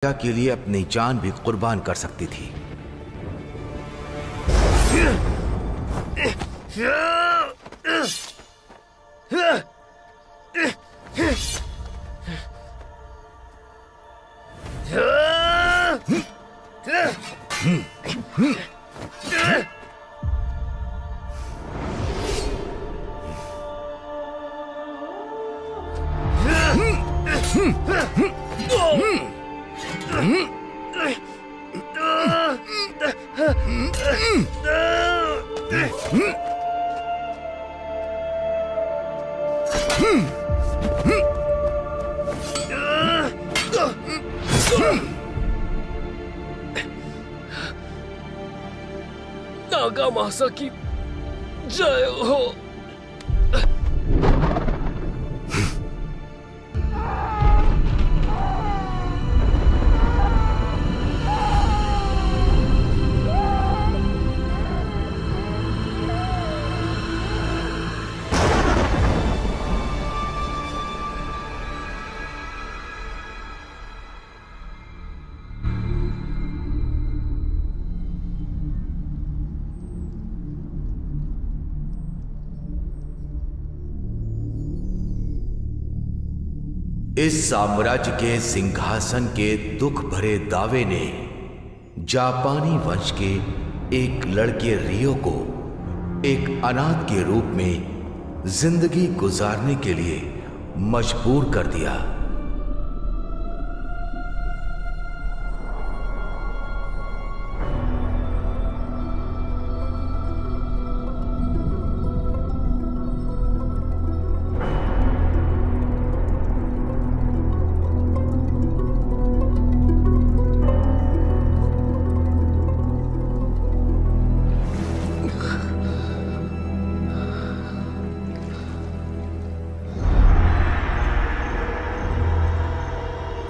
के लिए अपनी जान भी कुर्बान कर सकती थी। नागामासा की जय हो। इस साम्राज्य के सिंहासन के दुख भरे दावे ने जापानी वंश के एक लड़के रियो को एक अनाथ के रूप में जिंदगी गुजारने के लिए मजबूर कर दिया।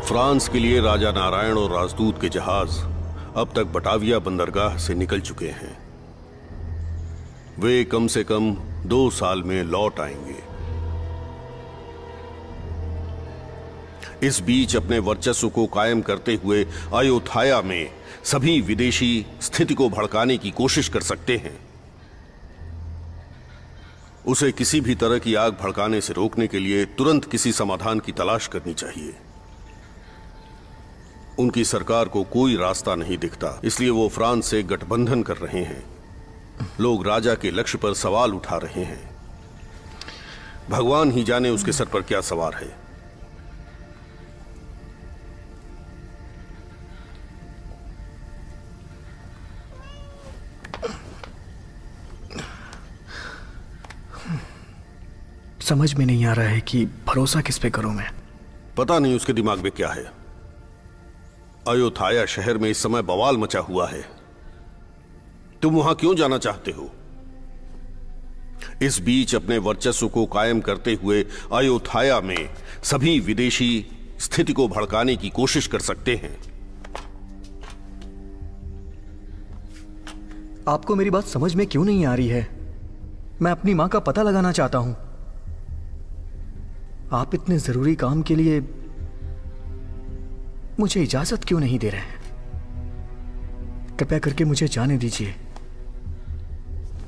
फ्रांस के लिए राजा नारायण और राजदूत के जहाज अब तक बटाविया बंदरगाह से निकल चुके हैं। वे कम से कम 2 साल में लौट आएंगे। इस बीच अपने वर्चस्व को कायम करते हुए अयोध्या में सभी विदेशी स्थिति को भड़काने की कोशिश कर सकते हैं। उसे किसी भी तरह की आग भड़काने से रोकने के लिए तुरंत किसी समाधान की तलाश करनी चाहिए। उनकी सरकार को कोई रास्ता नहीं दिखता, इसलिए वो फ्रांस से गठबंधन कर रहे हैं। लोग राजा के लक्ष्य पर सवाल उठा रहे हैं। भगवान ही जाने उसके सर पर क्या सवार है। समझ में नहीं आ रहा है कि भरोसा किस पे करूं मैं। पता नहीं उसके दिमाग में क्या है। अयोध्या शहर में इस समय बवाल मचा हुआ है। तुम वहां क्यों जाना चाहते हो? इस बीच अपने वर्चस्व को कायम करते हुए अयोध्या में सभी विदेशी स्थिति को भड़काने की कोशिश कर सकते हैं। आपको मेरी बात समझ में क्यों नहीं आ रही है? मैं अपनी मां का पता लगाना चाहता हूं। आप इतने जरूरी काम के लिए मुझे इजाजत क्यों नहीं दे रहे हैं? कृपया करके मुझे जाने दीजिए।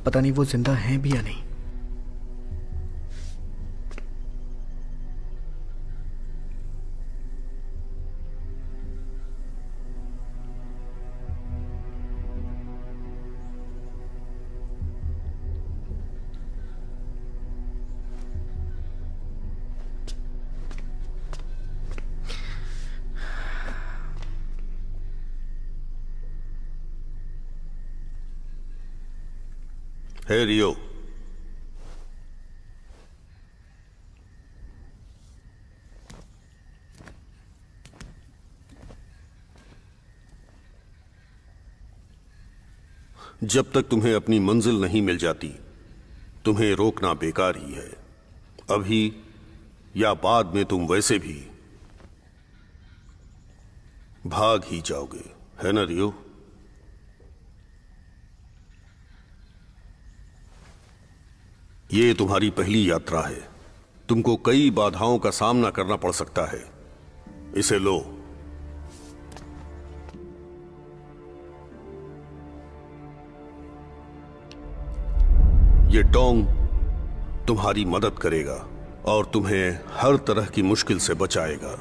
पता नहीं वो जिंदा हैं भी या नहीं। हे रियो, जब तक तुम्हें अपनी मंजिल नहीं मिल जाती, तुम्हें रोकना बेकार ही है। अभी या बाद में तुम वैसे भी भाग ही जाओगे, है ना रियो? ये तुम्हारी पहली यात्रा है। तुमको कई बाधाओं का सामना करना पड़ सकता है। इसे लो। ये डोंग तुम्हारी मदद करेगा और तुम्हें हर तरह की मुश्किल से बचाएगा।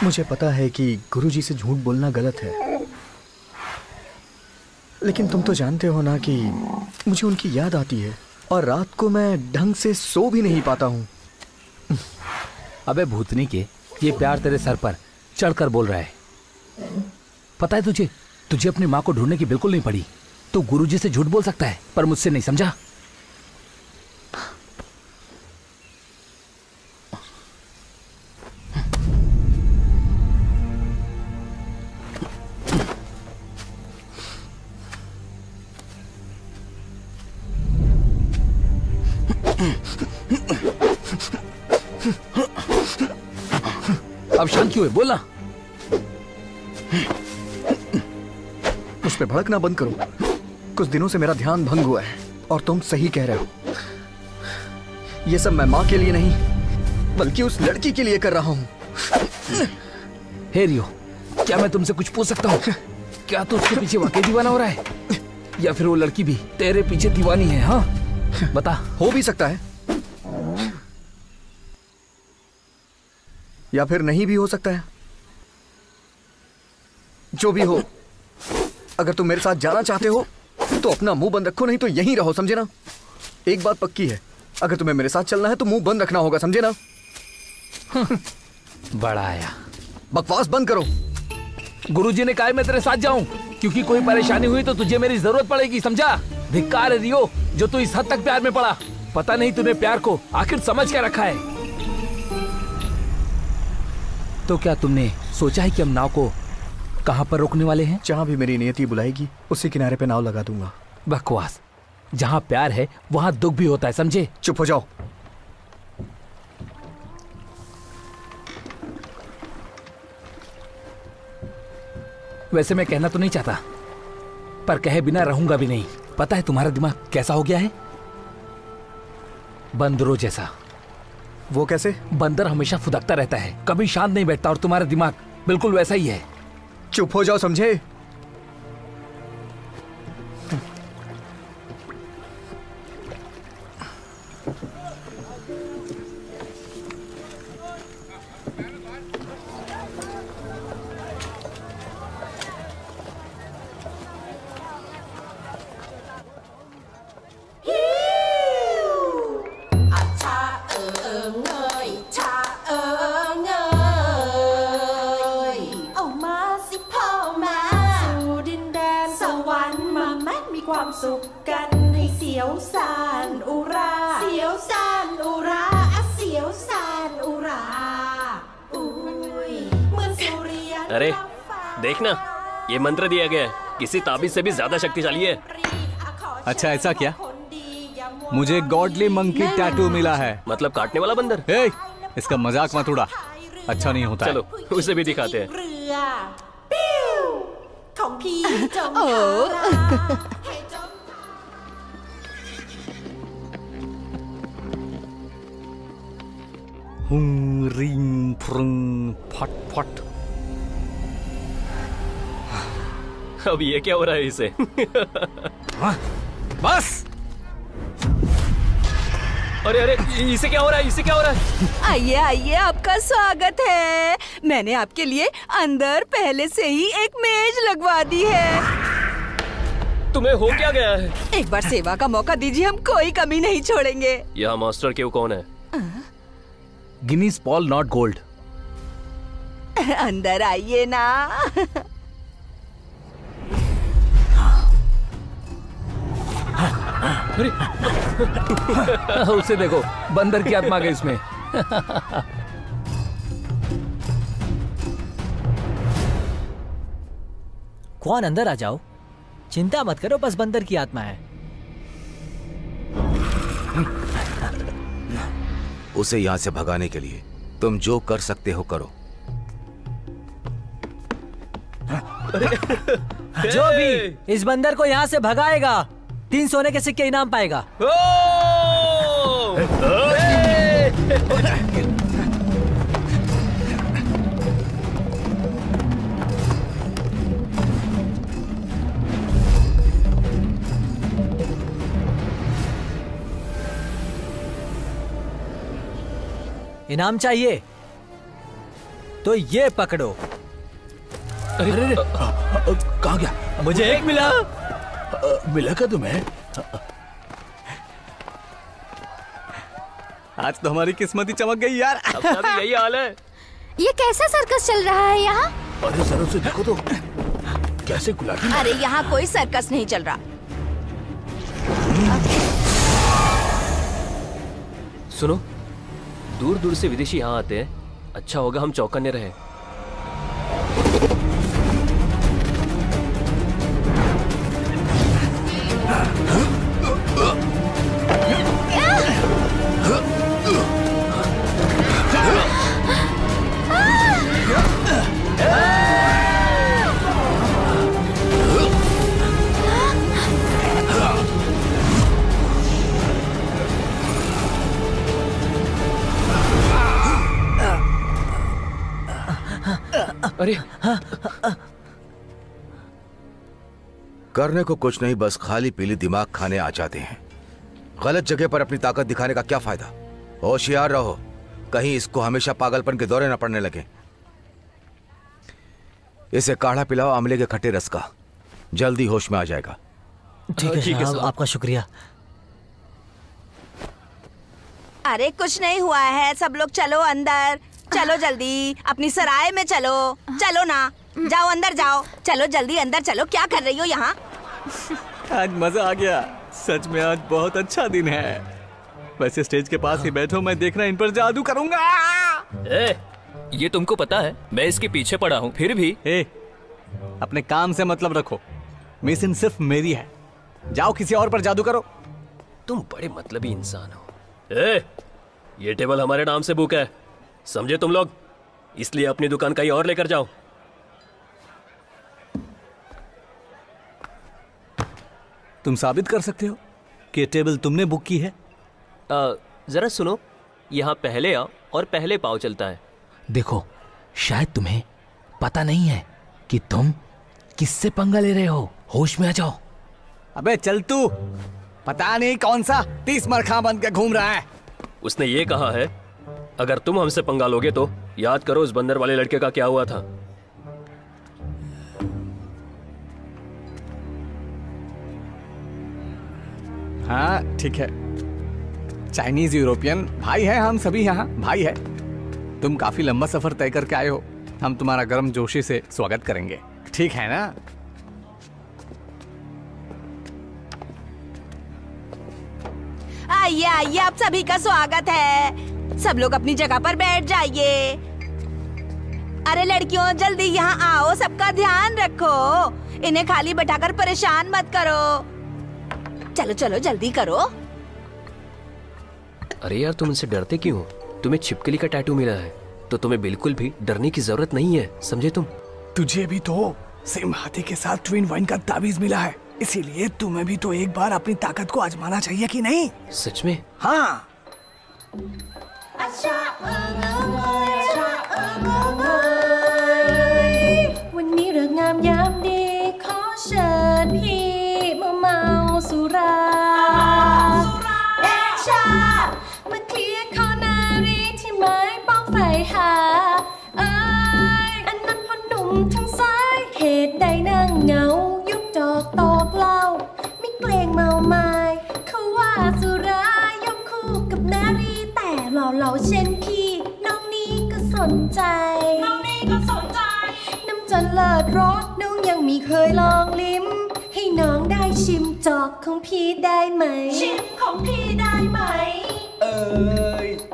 मुझे पता है कि गुरुजी से झूठ बोलना गलत है, लेकिन तुम तो जानते हो ना कि मुझे उनकी याद आती है और रात को मैं ढंग से सो भी नहीं पाता हूँ। अबे भूतनी के, ये प्यार तेरे सर पर चढ़कर बोल रहा है। पता है तुझे अपनी माँ को ढूंढने की बिल्कुल नहीं पड़ी। तो गुरुजी से झूठ बोल सकता है पर मुझसे नहीं, समझा? अब शांत क्यों है, बोलना। मुझ पे भड़कना बंद करो। कुछ दिनों से मेरा ध्यान भंग हुआ है और तुम सही कह रहे हो। ये सब मैं माँ के लिए नहीं बल्कि उस लड़की के लिए कर रहा हूँ। हे रियो, क्या मैं तुमसे कुछ पूछ सकता हूँ? क्या तू उसके पीछे वाकई दीवाना हो रहा है या फिर वो लड़की भी तेरे पीछे दीवानी है? हाँ बता। हो भी सकता है या फिर नहीं भी हो सकता है। जो भी हो, अगर तुम मेरे साथ जाना चाहते हो तो अपना मुंह बंद रखो, नहीं तो यहीं रहो, समझे ना? एक बात पक्की है, अगर तुम्हें मेरे साथ चलना है तो मुंह बंद रखना होगा, समझे ना? बड़ा आया। बकवास बंद करो। गुरुजी ने कहा है मैं तेरे साथ जाऊं क्योंकि कोई परेशानी हुई तो तुझे मेरी जरूरत पड़ेगी, समझा? धिक्कार है रियो जो तू इस हद तक प्यार में पड़ा। पता नहीं तूने प्यार को आखिर समझ क्या रखा है। तो क्या तुमने सोचा है कि हम नाव को कहां पर रोकने वाले हैं? जहां भी मेरी नियति बुलाएगी उसी किनारे पे नाव लगा दूंगा। बकवास। जहां प्यार है वहां दुख भी होता है, समझे? चुप हो जाओ। वैसे मैं कहना तो नहीं चाहता पर कहे बिना रहूंगा भी नहीं। पता है तुम्हारा दिमाग कैसा हो गया है? बंदरों जैसा। वो कैसे? बंदर हमेशा फुदकता रहता है, कभी शांत नहीं बैठता, और तुम्हारा दिमाग बिल्कुल वैसा ही है। चुप हो जाओ, समझे? अरे देखना, ये मंत्र दिया गया है, किसी ताबीज से भी ज्यादा शक्तिशाली है। अच्छा ऐसा क्या? मुझे गॉडली मंकी टैटू मिला है। मतलब काटने वाला बंदर? ए, इसका मजाक मत उड़ा, अच्छा नहीं होता। चलो उसे भी दिखाते हैं। हुं रिंग फ्रुंग फट फट। अब ये क्या हो रहा है इसे? बस। अरे अरे, इसे क्या हो रहा है? इसे क्या हो रहा है? आइए आइए, आपका स्वागत है। मैंने आपके लिए अंदर पहले से ही एक मेज लगवा दी है। तुम्हें हो क्या गया है? एक बार सेवा का मौका दीजिए, हम कोई कमी नहीं छोड़ेंगे। यह मास्टर क्यों कौन है? Guinness Paul not gold. अंदर आइए ना। उसे देखो, बंदर की आत्मा गई इसमें। कौन अंदर आ जाओ, चिंता मत करो, बस बंदर की आत्मा है। उसे यहां से भगाने के लिए तुम जो कर सकते हो करो। जो भी इस बंदर को यहाँ से भगाएगा 3 सोने के सिक्के इनाम पाएगा। इनाम चाहिए तो ये पकड़ो। अरे कहाँ गया? मुझे एक मिला। मिला क्या तुम्हें? आज तो हमारी किस्मत ही चमक गई यार। सबका भी यही हाल है। ये कैसा सर्कस चल रहा है यहाँ? अरे जरा उसे देखो तो, कैसे गुलाबी। अरे यहाँ कोई सर्कस नहीं चल रहा। सुनो, दूर दूर से विदेशी यहाँ आते हैं, अच्छा होगा हम चौकन्ने रहे। अरे करने को कुछ नहीं, बस खाली पीली दिमाग खाने आ जाते हैं। गलत जगह पर अपनी ताकत दिखाने का क्या फायदा। होशियार रहो, कहीं इसको हमेशा पागलपन के दौरे न पड़ने लगे। इसे काढ़ा पिलाओ आंवले के खट्टे रस का, जल्दी होश में आ जाएगा। ठीक है साहब, आपका शुक्रिया। अरे कुछ नहीं हुआ है, सब लोग चलो अंदर, चलो जल्दी, अपनी सराय में चलो। चलो ना, जाओ अंदर जाओ, चलो जल्दी अंदर चलो। क्या कर रही हो यहाँ? आज मजा आ गया, सच में आज बहुत अच्छा दिन है। वैसे स्टेज के पास ही बैठो, मैं देखना इन पर जादू करूंगा। ये तुमको पता है मैं इसके पीछे पड़ा हूँ, फिर भी। अपने काम से मतलब रखो, मिशन सिर्फ मेरी है। जाओ किसी और पर जादू करो। तुम बड़े मतलबी इंसान हो। ये टेबल हमारे नाम से बुक है, समझे तुम लोग? इसलिए अपनी दुकान कहीं और लेकर जाओ। तुम साबित कर सकते हो कि टेबल तुमने बुक की है? जरा सुनो, यहाँ पहले आओ और पहले पाव चलता है। देखो, शायद तुम्हें पता नहीं है कि तुम किससे पंगा ले रहे हो। होश में आ जाओ। अबे चल तू, पता नहीं कौन सा 30 मरखा बन के घूम रहा है। उसने ये कहा है, अगर तुम हमसे पंगा लोगे तो याद करो उस बंदर वाले लड़के का क्या हुआ था। हाँ ठीक है, चाइनीज यूरोपियन भाई है, हम सभी यहाँ भाई है। तुम काफी लंबा सफर तय करके आए हो, हम तुम्हारा गर्म जोशी से स्वागत करेंगे, ठीक है ना? आइए आइए, आप सभी का स्वागत है। सब लोग अपनी जगह पर बैठ जाइए। अरे लड़कियों, जल्दी यहाँ आओ, सबका ध्यान रखो। इन्हें खाली बैठाकर परेशान मत करो। चलो चलो जल्दी करो। अरे यार, तुम इनसे डरते क्यों हो? तुम्हें छिपकली का टैटू मिला है तो तुम्हें बिल्कुल भी डरने की जरूरत नहीं है, समझे तुम? तुझे भी तो सिम हाथी के साथ ट्विन वाइन का ताबीज मिला है, इसीलिए तुम्हें भी तो एक बार अपनी ताकत को आजमाना चाहिए कि नहीं? सच में? हाँ। ชิมจอกของพี่ได้ไหมชิมของพี่ได้ไหม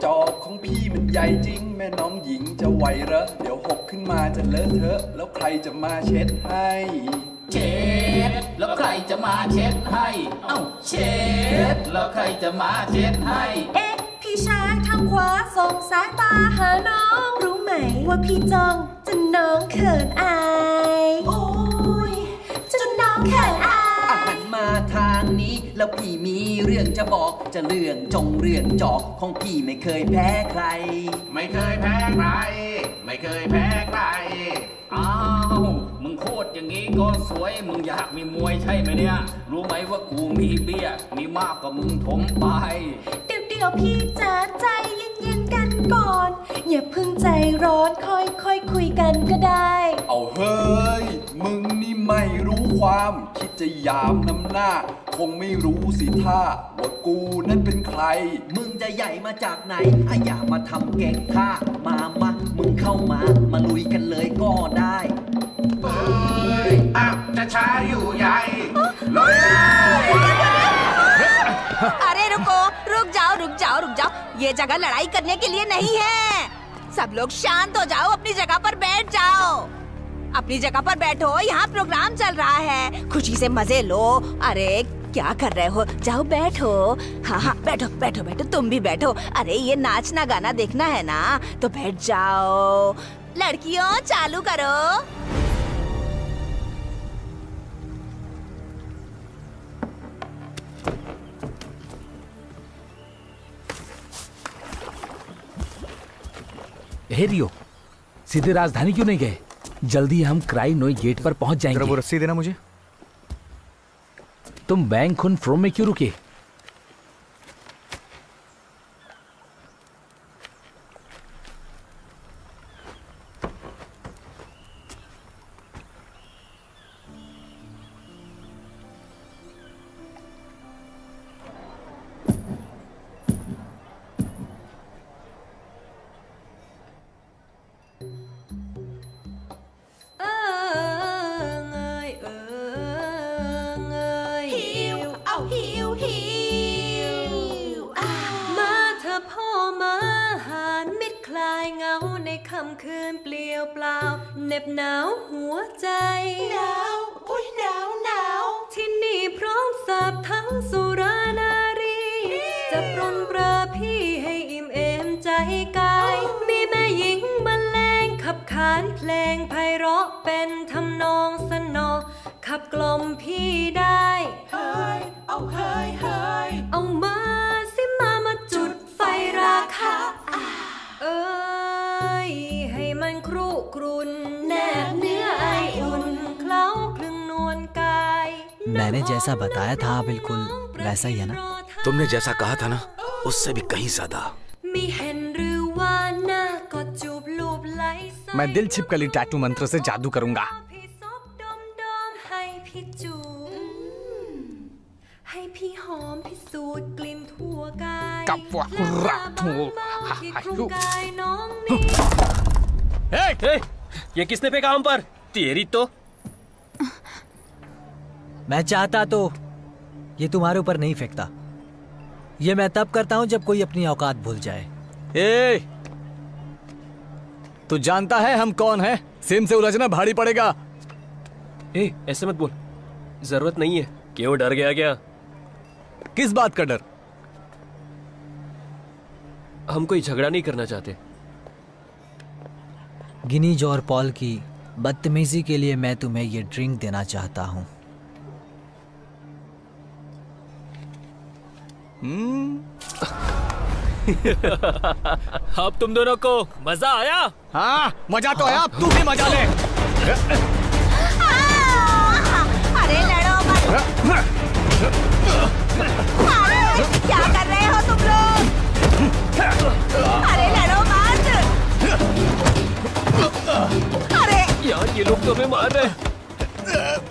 จอกของพี่มันใหญ่จริงแม่น้องหญิงจะไหวเหรอเดี๋ยวหกขึ้นมาจะเลอะเทอะแล้วใครจะมาเช็ดให้เช็ดแล้วใครจะมาเช็ดให้เอ้าเช็ดแล้วใครจะมาเช็ดให้พี่ช้างทางขวาส่งสายตาหาน้องรู้ไหมว่าพี่จ้องจนน้องเขินอายโอ้ยจนน้องเขินอายหันมาทางนี้แล้วพี่มีเรื่องจะบอกจะเรื่องจงเรื่องจอกของพี่ไม่เคยแพ้ใครไม่เคยแพ้ใครไม่เคยแพ้ใครอ้าวมึงโคตรอย่างนี้ก็สวยมึงอยากมีมวยใช่ไหมเนี่ยรู้ไหมว่ากูมีเบี้ยมีมากกว่ามึงถมไปเดี๋ยวพี่จะใจเย็นๆกันก่อนอย่าเพิ่งใจร้อนค่อยคุยกันก็ได้เอาเฮ้ยมึงนี่ไม่รู้ความคิดจะยามน้ำหน้าคงไม่รู้สิท่าว่ากูนั้นเป็นใครมึงจะใหญ่มาจากไหนอย่ามาทำเก่งข้ามามึงเข้ามาลุยกันเลยก็ได้เฮ้ยจะช้าอยู่ใหญ่ลุยअरे रुक जाओ ये जगह लड़ाई करने के लिए नहीं है सब लोग शांत हो जाओ अपनी जगह पर बैठ जाओ अपनी जगह पर बैठो यहाँ प्रोग्राम चल रहा है खुशी से मजे लो अरे क्या कर रहे हो जाओ बैठो हाँ बैठो तुम भी बैठो अरे ये नाचना गाना देखना है ना तो बैठ जाओ लड़कियों चालू करो हे रियो सीधे राजधानी क्यों नहीं गए जल्दी हम क्राई नोई गेट पर पहुंच जाएंगे वो रस्सी देना मुझे तुम बैंक खुन फ्रोम में क्यों रुकेคืนเปลี่ยวเปล่าเหน็บหนาวหัวใจหนาวที่นี่พร้อมสับทั้งสุรานารีจะปรนเปรอพี่ให้อิ่มเอมใจกายมีแม่หญิงบรรเลงขับขานเพลงไพเราะเป็นทำนองสนอขับกล่อมพี่ได้เฮ้ยเอามาสิมาจุดไฟราคะให้มันครุกรุ่นแนบเนื้อไออุ่นเคล้าคลึงนวลกาย मैंने जैसा बताया था बिल्कुल वैसा ही है ना तुमने जैसा कहा था ना उससे भी कहीं ज्यादा मैं दिल छिपकली टैटू मंत्र से जादू करूंगा ये किसने फेंका हम पर तेरी तो मैं चाहता तो ये तुम्हारे ऊपर नहीं फेंकता ये मैं तब करता हूं जब कोई अपनी औकात भूल जाए ए, तू जानता है हम कौन हैं? सिम से उलझना भारी पड़ेगा। ए, ऐसे मत बोल, जरूरत नहीं है। क्यों डर गया क्या? किस बात का डर? हम कोई झगड़ा नहीं करना चाहते। गिनीज और पॉल की बदतमीजी के लिए मैं तुम्हें ये ड्रिंक देना चाहता हूं। अब तुम दोनों को मजा आया? हाँ, मजा तो आया, अब तू भी मजा ले। अरे लड़ो मत। अरे क्या कर रहे हो तुम लोग? अरे लड़ो मत। अरे यार ये लोग तो हमें मार रहे हैं।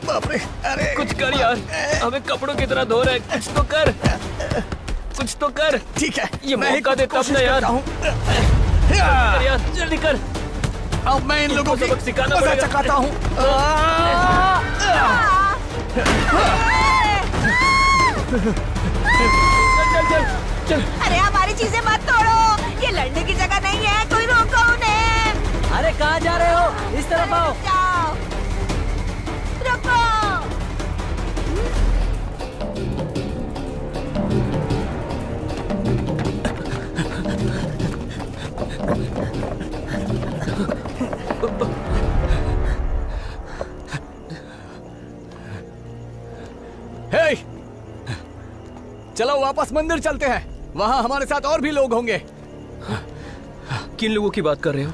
बाप रे, अरे कुछ कर यार, हमें कपड़ों की तरह धो रहे हैं। कुछ तो कर, कुछ तो कर। ठीक है, ये मौका दे तब ना यार। कर यार, जल्दी कर। अब मैं इन लोगों को सिखाना पड़ेगा। चकाता हूँ। चल। अरे हमारी चीजें मत तोड़ो, ये लड़ने की जगह नहीं है, कोई रोको उन्हें। अरे कहाँ जा रहे हो? इस तरफ आओ। जाओ, रुको। हे! चलो वापस मंदिर चलते हैं, वहां हमारे साथ और भी लोग होंगे। किन लोगों की बात कर रहे हो?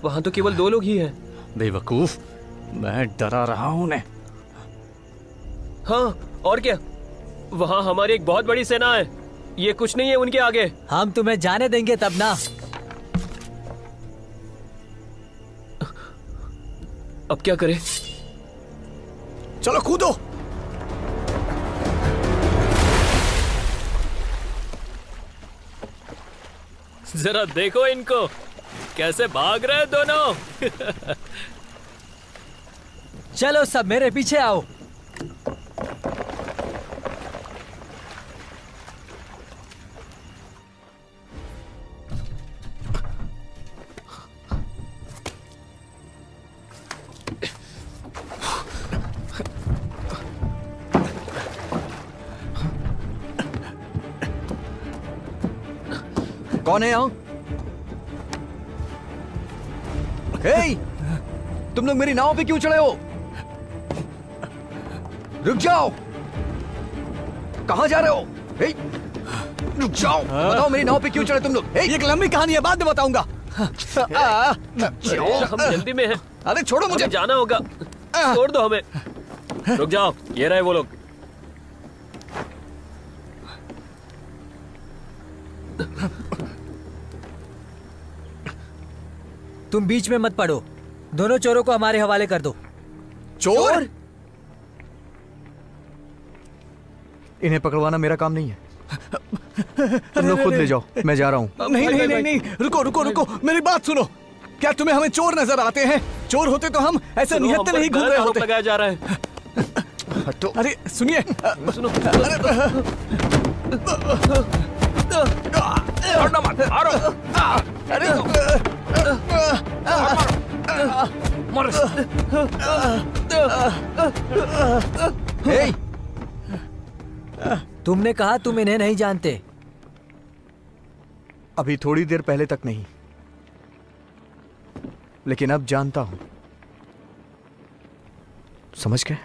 वहां तो केवल 2 लोग ही हैं। बेवकूफ, मैं डरा रहा हूं उन्हें। हाँ, और क्या? वहां हमारी एक बहुत बड़ी सेना है, ये कुछ नहीं है उनके आगे। हम तुम्हें जाने देंगे तब ना। अब क्या करें? चलो कूदो। जरा देखो इनको, कैसे भाग रहे हैं दोनों। चलो सब मेरे पीछे आओ। कौन है यहाँ? हे! तुम लोग मेरी नाव पे क्यों चढ़े हो? रुक जाओ! कहाँ जा रहे हो? हे! रुक जाओ! बताओ मेरी नाव पे क्यों चढ़े तुम लोग? ये एक लंबी कहानी है, बाद में बताऊंगा। हम जल्दी में हैं। अरे छोड़ो मुझे, जाना होगा, छोड़ दो हमें। रुक जाओ, ये रहे वो लोग। तुम बीच में मत पड़ो, दोनों चोरों को हमारे हवाले कर दो। चोर? इन्हें पकड़वाना मेरा काम नहीं है, तुम लोग खुद ले जाओ, मैं जा रहा हूँ। नहीं, रुको रुको रुको, मेरी बात सुनो। क्या तुम्हें हमें चोर नजर आते हैं? चोर होते तो हम ऐसे निहत्थे नहीं घूम रहे होते। लगाया जा रहा है। अरे सुनिए, सुनो। तुमने कहा तुम इन्हें नहीं जानते। अभी थोड़ी देर पहले तक नहीं, लेकिन अब जानता हूं। समझ गए?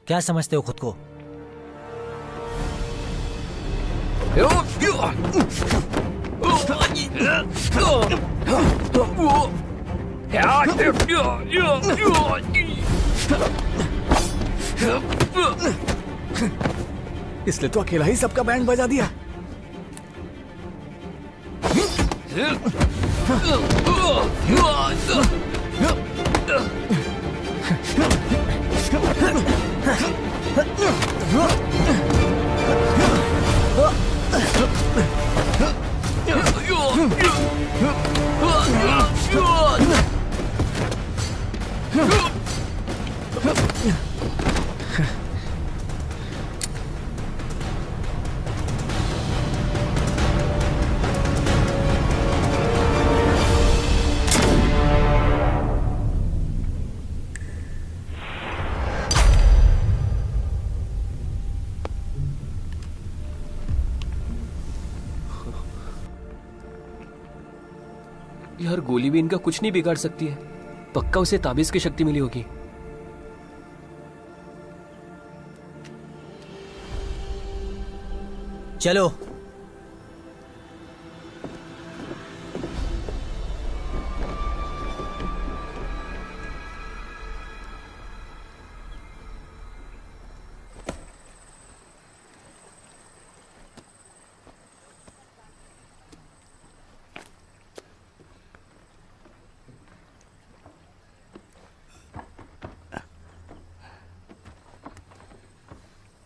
क्या समझते हो खुद को? इसलिए तो अकेला ही सबका बैंड बजा दिया। यार गोली भी इनका कुछ नहीं बिगाड़ सकती है, पक्का उसे ताबीज की शक्ति मिली होगी। चलो।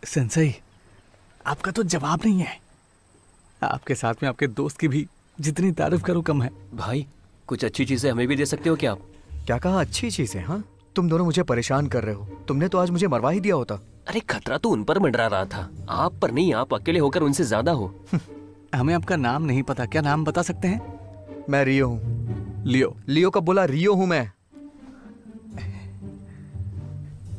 सेंसेई, आपका तो जवाब नहीं है। आपके साथ में आपके दोस्त की भी जितनी तारीफ करो कम है। भाई कुछ अच्छी चीजें हमें भी दे सकते हो क्या आप? क्या कहा? अच्छी चीजें? हाँ, तुम दोनों मुझे परेशान कर रहे हो। तुमने तो आज मुझे मरवा ही दिया होता। अरे खतरा तो उन पर मंडरा रहा था, आप पर नहीं। आप अकेले होकर उनसे ज्यादा हो। हमें आपका नाम नहीं पता, क्या नाम बता सकते हैं? मैं रियो हूँ। लियो? लियो कब बोला? रियो हूँ मैं।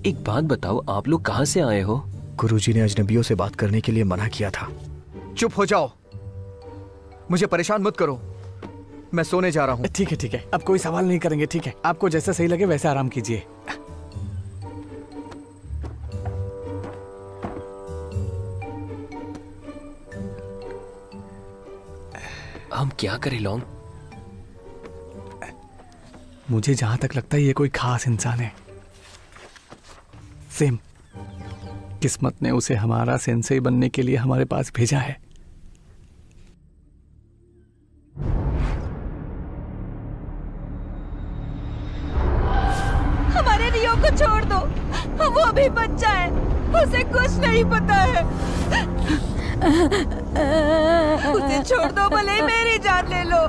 एक बात बताओ, आप लोग कहाँ से आए हो? गुरुजी ने अजनबियों से बात करने के लिए मना किया था। चुप हो जाओ, मुझे परेशान मत करो, मैं सोने जा रहा हूँ। ठीक है ठीक है, अब कोई सवाल नहीं करेंगे। ठीक है, आपको जैसा सही लगे वैसे आराम कीजिए। हम क्या करें लॉन्ग? मुझे जहां तक लगता है ये कोई खास इंसान है। सेम किस्मत ने उसे हमारा सेंसेई बनने के लिए हमारे पास भेजा है। हमारे रियो को छोड़ दो, वो भी बच्चा है, उसे कुछ नहीं पता है। उसे छोड़ दो, भले ही मेरी जान ले लो।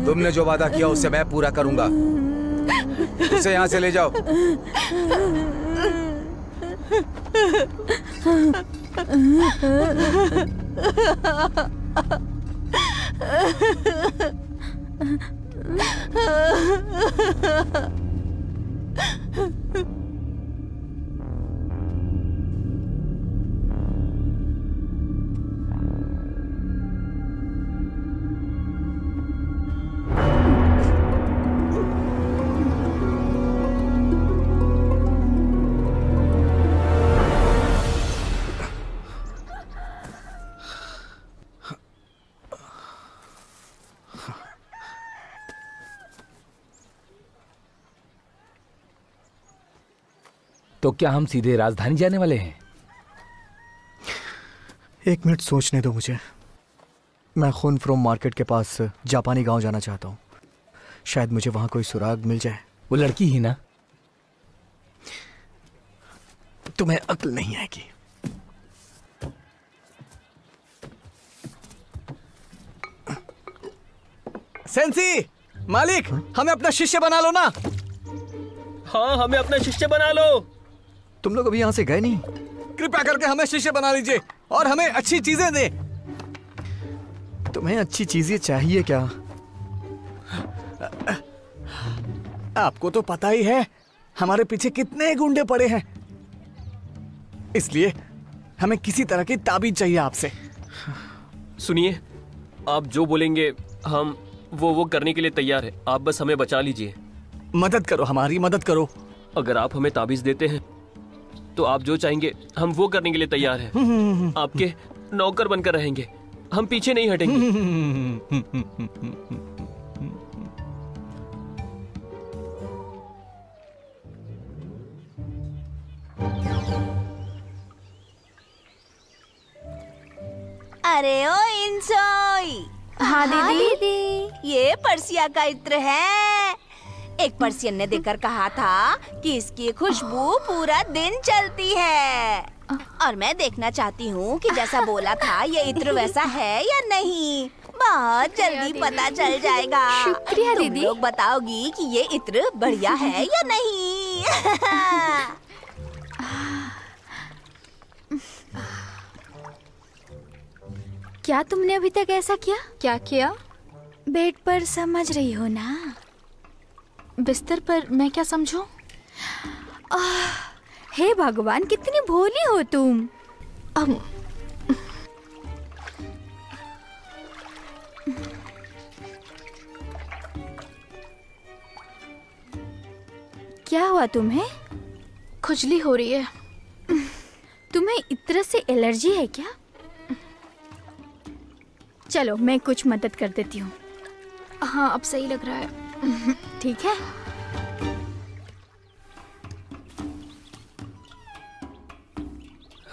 तुमने जो वादा किया उसे मैं पूरा करूंगा। उसे यहाँ से ले जाओ। तो क्या हम सीधे राजधानी जाने वाले हैं? एक मिनट सोचने दो मुझे। मैं खून फ्रोम मार्केट के पास जापानी गांव जाना चाहता हूँ। शायद मुझे वहां कोई सुराग मिल जाए। वो लड़की ही ना? तुम्हें अक्ल नहीं आएगी। सेंसी, मालिक, हमें अपना शिष्य बना लो ना। हाँ, हमें अपना शिष्य बना लो। तुम लोग अभी यहाँ से गए नहीं? कृपया करके हमें शिष्य बना लीजिए और हमें अच्छी चीजें दे। तुम्हें अच्छी चीजें चाहिए क्या? आपको तो पता ही है हमारे पीछे कितने गुंडे पड़े हैं, इसलिए हमें किसी तरह की ताबीज चाहिए आपसे। सुनिए, आप जो बोलेंगे हम वो करने के लिए तैयार है। आप बस हमें बचा लीजिए। मदद करो, हमारी मदद करो। अगर आप हमें ताबीज देते हैं तो आप जो चाहेंगे हम वो करने के लिए तैयार हैं। आपके नौकर बनकर रहेंगे, हम पीछे नहीं हटेंगे। अरे ओ इंसोई। हाँ दीदी। ये पर्सिया का इत्र है। एक पर्सियन ने देखकर कहा था कि इसकी खुशबू पूरा दिन चलती है, और मैं देखना चाहती हूँ कि जैसा बोला था ये इत्र वैसा है या नहीं। बहुत जल्दी पता चल जाएगा। शुक्रिया दीदी। तुम लोग बताओगी कि ये इत्र बढ़िया है या नहीं। क्या तुमने अभी तक ऐसा किया? क्या किया? बेड पर समझ रही हो ना? बिस्तर पर मैं क्या समझूं? हे भगवान, कितनी भोली हो तुम। क्या हुआ तुम्हें? खुजली हो रही है। तुम्हें इत्र से एलर्जी है क्या? चलो मैं कुछ मदद कर देती हूँ। हाँ, अब सही लग रहा है। ठीक है।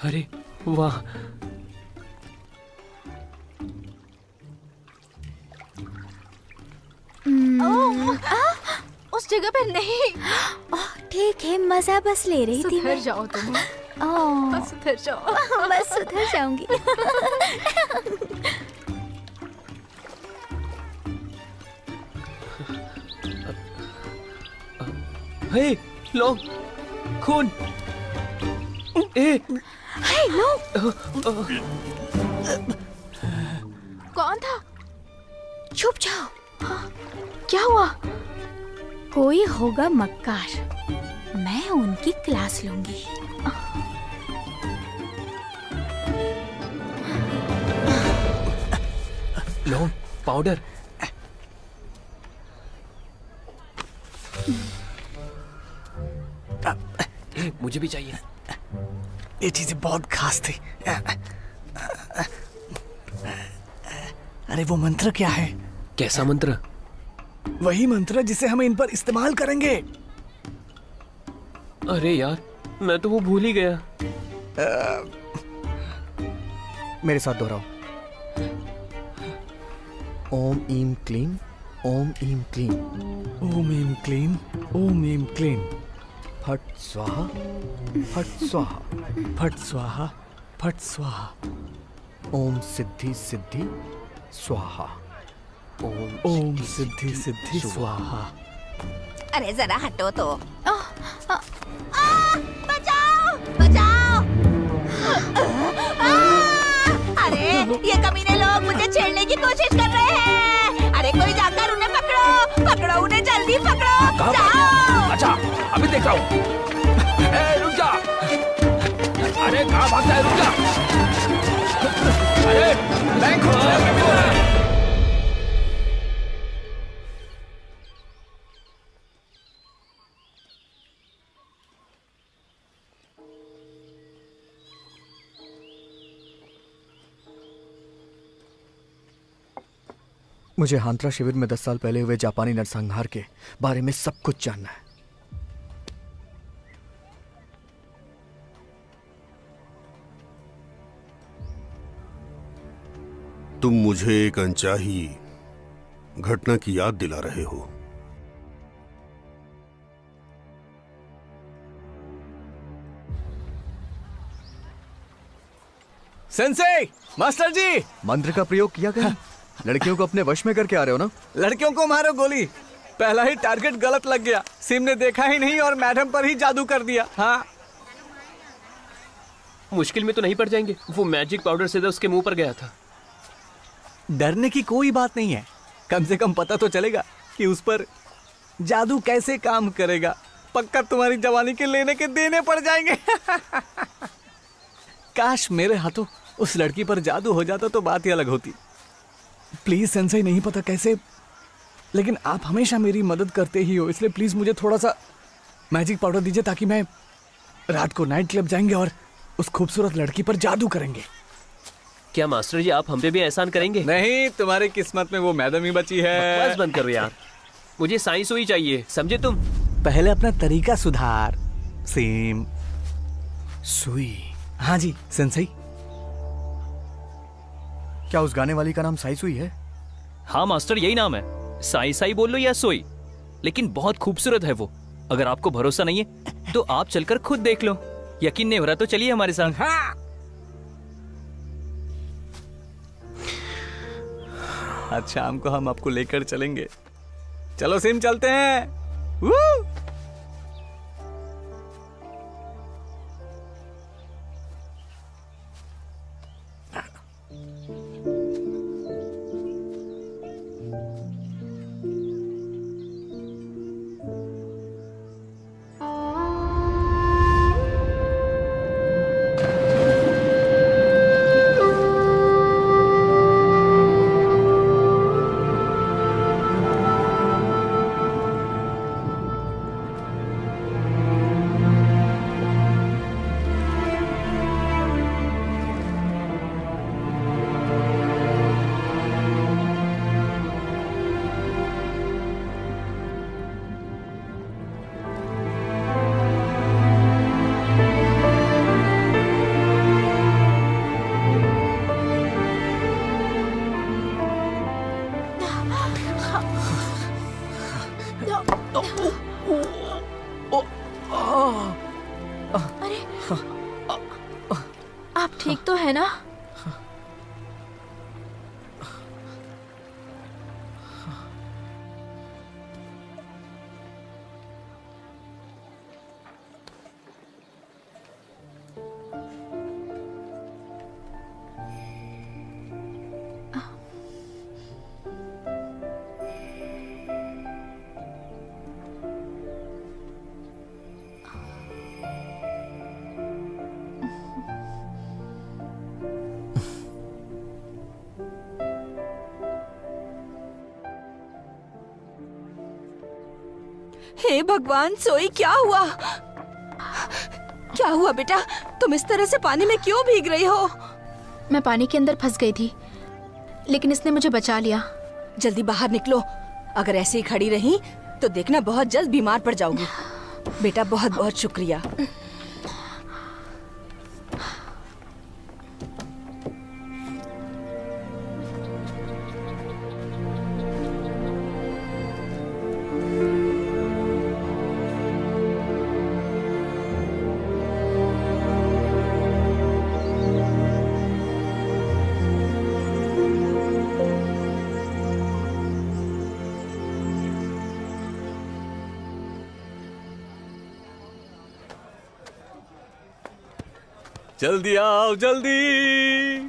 अरे वाह, उस जगह पर नहीं। ठीक है, मजा बस ले रही थी। सुधर जाओ तुम। बस सुधर जाओ। बस सुधर जाऊंगी। हे लो, खून। ए लो। कौन था? चुप जाओ। हाँ, क्या हुआ? कोई होगा मक्कार, मैं उनकी क्लास लूंगी। लो पाउडर। मुझे भी चाहिए। ये चीजें बहुत खास थी। अरे वो मंत्र क्या है? कैसा मंत्र? वही मंत्र जिसे हम इन पर इस्तेमाल करेंगे। अरे यार, मैं तो वो भूल ही गया। मेरे साथ दोहराओ। ओम ईम क्लीम, ओम ईम क्लीम, ओम ईम क्लीम, ओम ईम क्लीम। फट स्वाहा, फट स्वाहा, फट स्वाहा, फट स्वाहा। ओम सिद्धि सिद्धि स्वाहा, ओम सिद्धि सिद्धि स्वाहा। अरे जरा हटो तो। बचाओ बचाओ। अरे ये कमीने लोग मुझे छेड़ने की कोशिश कर रहे हैं। अरे कोई जाकर उन्हें पकड़ो, पकड़ो उन्हें, जल्दी पकड़ो। जाओ। अच्छा अभी देख रहा हूँ। रुक जा। अरे कहाँ भागता है, रुक जा। अरे बैंक मुझे हांत्रा शिविर में 10 साल पहले हुए जापानी नरसंहार के बारे में सब कुछ जानना है। तुम मुझे एक अनचाही घटना की याद दिला रहे हो। सेंसेई, मास्टर जी। मंत्र का प्रयोग किया गया। लड़कियों को अपने वश में करके आ रहे हो ना? लड़कियों को मारो गोली। पहला ही टारगेट गलत लग गया। सिम ने देखा ही नहीं और मैडम पर ही जादू कर दिया। हाँ, मुश्किल में तो नहीं पड़ जाएंगे? वो मैजिक पाउडर सीधा उसके मुंह पर गया था। डरने की कोई बात नहीं है। कम से कम पता तो चलेगा कि उस पर जादू कैसे काम करेगा। पक्का तुम्हारी जवानी के लेने के देने पड़ जाएंगे। काश मेरे हाथों उस लड़की पर जादू हो जाता तो बात ही अलग होती। प्लीज सेंसेई, नहीं पता कैसे, लेकिन आप हमेशा मेरी मदद करते ही हो, इसलिए प्लीज मुझे थोड़ा सा मैजिक पाउडर दीजिए ताकि मैं रात को नाइट क्लब जाएंगे और उस खूबसूरत लड़की पर जादू करेंगे। क्या मास्टर जी आप हम पे भी एहसान करेंगे? नहीं, तुम्हारी किस्मत में वो मैडम ही बची है। बकवास बंद करो यार, मुझे साइंस हुई चाहिए, समझे तुम? पहले अपना तरीका सुधार। सेम सुई। हाँ जी सेंसेई। क्या उस गाने वाली का नाम साई सुई है? हाँ मास्टर, यही नाम है। साई साई बोल लो या सोई, लेकिन बहुत खूबसूरत है वो। अगर आपको भरोसा नहीं है तो आप चलकर खुद देख लो। यकीन नहीं हो रहा तो चलिए हमारे साथ। हाँ। आज शाम को हम आपको लेकर चलेंगे। चलो सिम, चलते हैं। है ना? हे भगवान, सोई क्या हुआ? क्या हुआ बेटा? तुम इस तरह से पानी में क्यों भीग रही हो? मैं पानी के अंदर फंस गई थी, लेकिन इसने मुझे बचा लिया। जल्दी बाहर निकलो, अगर ऐसे ही खड़ी रही तो देखना बहुत जल्द बीमार पड़ जाओगी। बेटा बहुत बहुत शुक्रिया। जल्दी आओ जल्दी।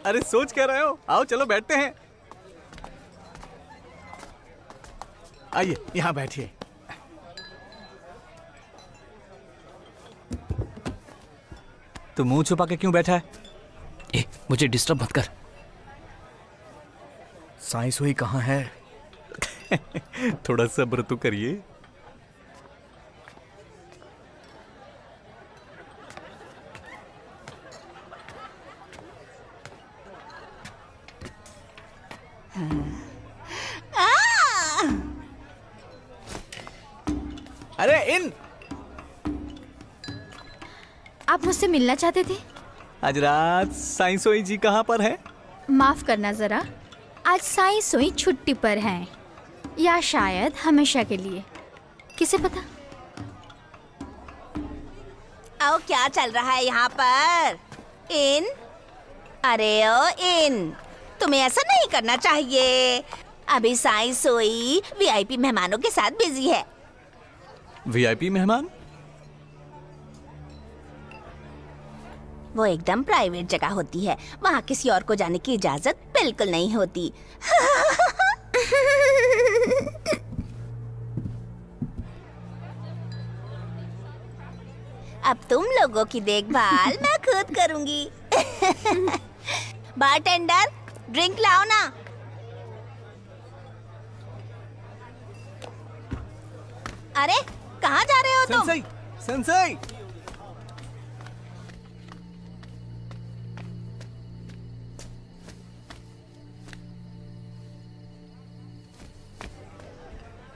अरे सोच क्या रहे हो? आओ चलो बैठते हैं। आइए यहाँ बैठिए। तो मुंह छुपा के क्यों बैठा है? मुझे डिस्टर्ब मत कर। साई सोई कहाँ है? थोड़ा सब्र तो करिए। अरे इन, आप मुझसे मिलना चाहते थे? आज रात साई सोई जी कहाँ पर है? माफ करना जरा, आज साई सोई छुट्टी पर हैं, या शायद हमेशा के लिए, किसे पता। आओ, क्या चल रहा है यहाँ पर? इन, अरे ओ इन, तुम्हें ऐसा नहीं करना चाहिए। अभी साई सोई वीआईपी मेहमानों के साथ बिजी है। वीआईपी मेहमान? वो एकदम प्राइवेट जगह होती है, वहाँ किसी और को जाने की इजाजत बिल्कुल नहीं होती। अब तुम लोगों की देखभाल मैं खुद करूंगी। बारटेंडर, ड्रिंक लाओ ना। अरे कहाँ जा रहे हो तुम? Sensei, Sensei.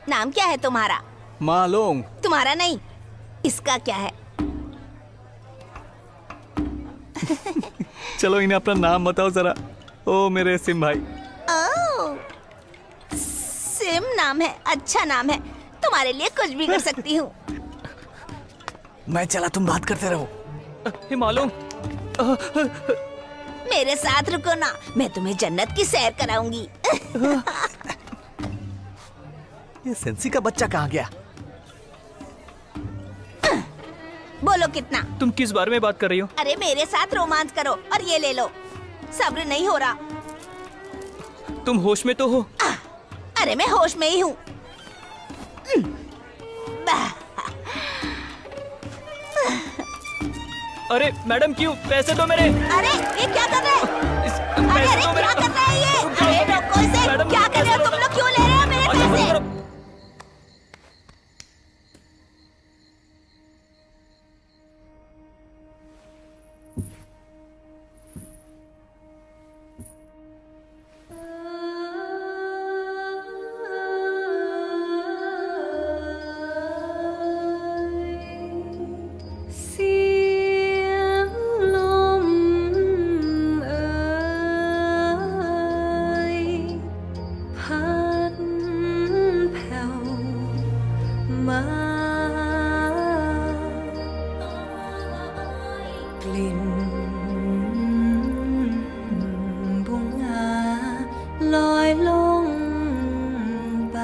नाम क्या है तुम्हारा? मालोंग। तुम्हारा नहीं, इसका क्या है? चलो इन्हें अपना नाम बताओ जरा। ओ मेरे सिम भाई। ओह, सिम नाम है, अच्छा नाम है। तुम्हारे लिए कुछ भी कर सकती हूँ। मैं चला, तुम बात करते रहो। मालूम, मेरे साथ रुको ना, मैं तुम्हें जन्नत की सैर कराऊंगी। ये सेंसी का बच्चा कहाँ गया? बोलो कितना? तुम किस बारे में बात कर रही हो? अरे मेरे साथ रोमांस करो और ये ले लो। सब्र नहीं हो रहा। तुम होश में तो हो? अरे मैं होश में ही हूँ। अरे मैडम क्यों? पैसे दो मेरे। अरे ये क्या कर रहे हैं? अरे क्या कर रहा है ये? अरे रोको इसे। क्या कर रहे हो तुम लोग? क्यों ले रहे हो मेरे पैसे? กลิ่นบุงอาลอยลงไป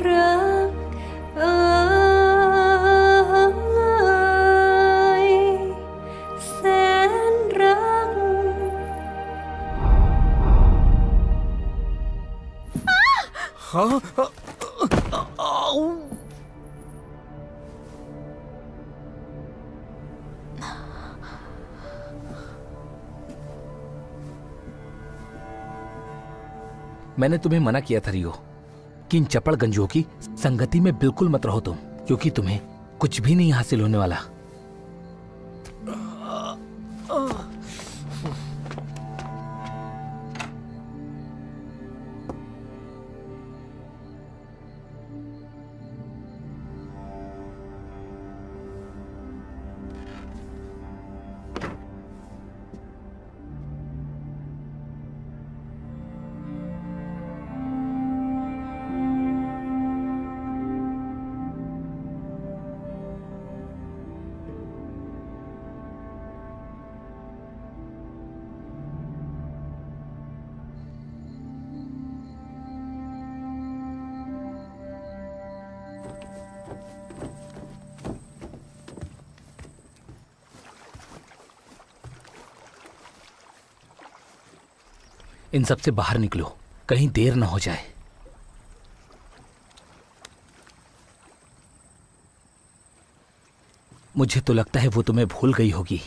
รักแสนรักฮะमैंने तुम्हें मना किया था रियो कि इन चपड़ गंजों की संगति में बिल्कुल मत रहो तुम, क्योंकि तुम्हें कुछ भी नहीं हासिल होने वाला। इन सब से बाहर निकलो, कहीं देर ना हो जाए। मुझे तो लगता है वो तुम्हें भूल गई होगी।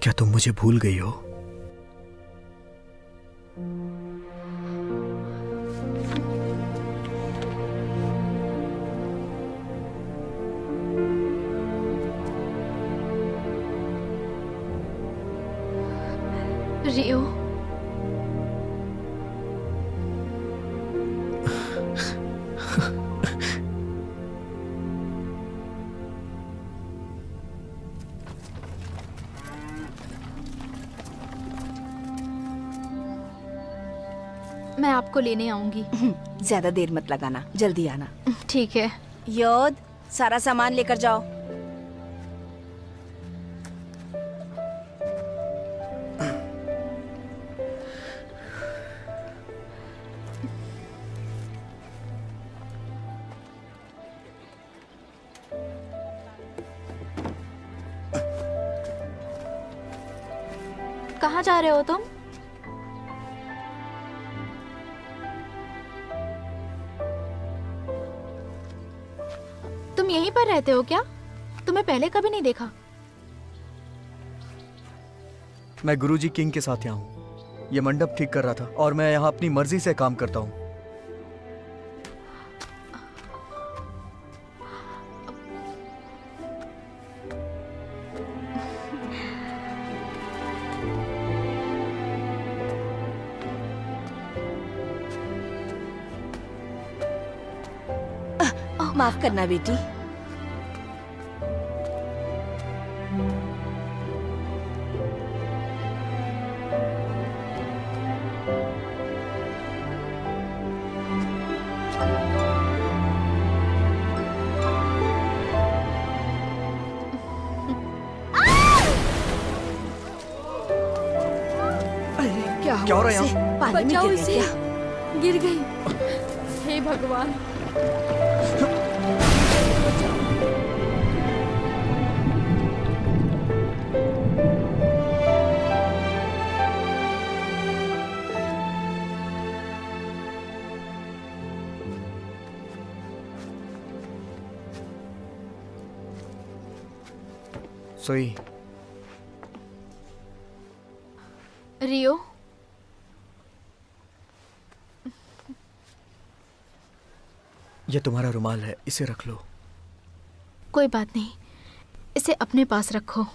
क्या तुम मुझे भूल गई हो? रियो, मैं आपको लेने आऊंगी। ज्यादा देर मत लगाना, जल्दी आना। ठीक है। योद, सारा सामान लेकर जाओ। कहाँ जा रहे हो तुम? तुम यहीं पर रहते हो क्या? तुम्हें पहले कभी नहीं देखा। मैं गुरुजी किंग के साथ यहाँ हूँ। ये मंडप ठीक कर रहा था और मैं यहाँ अपनी मर्जी से काम करता हूँ। माफ करना बेटी। क्या हो रहा है यहाँ? पानी में बचाओ गिर गई इसे। क्या? गिर गई। हे भगवान। सोई। रियो, ये तुम्हारा रुमाल है, इसे रख लो। कोई बात नहीं, इसे अपने पास रखो।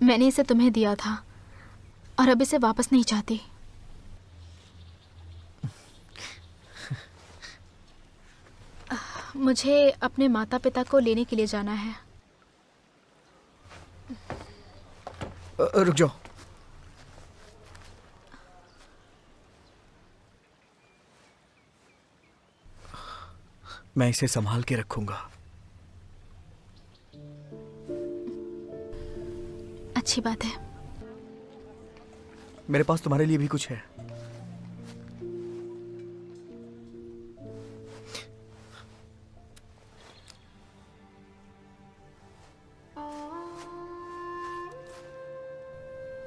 मैंने इसे तुम्हें दिया था और अब इसे वापस नहीं चाहती। मुझे अपने माता पिता को लेने के लिए जाना है। रुक जाओ। मैं इसे संभाल के रखूंगा। अच्छी बात है। मेरे पास तुम्हारे लिए भी कुछ है।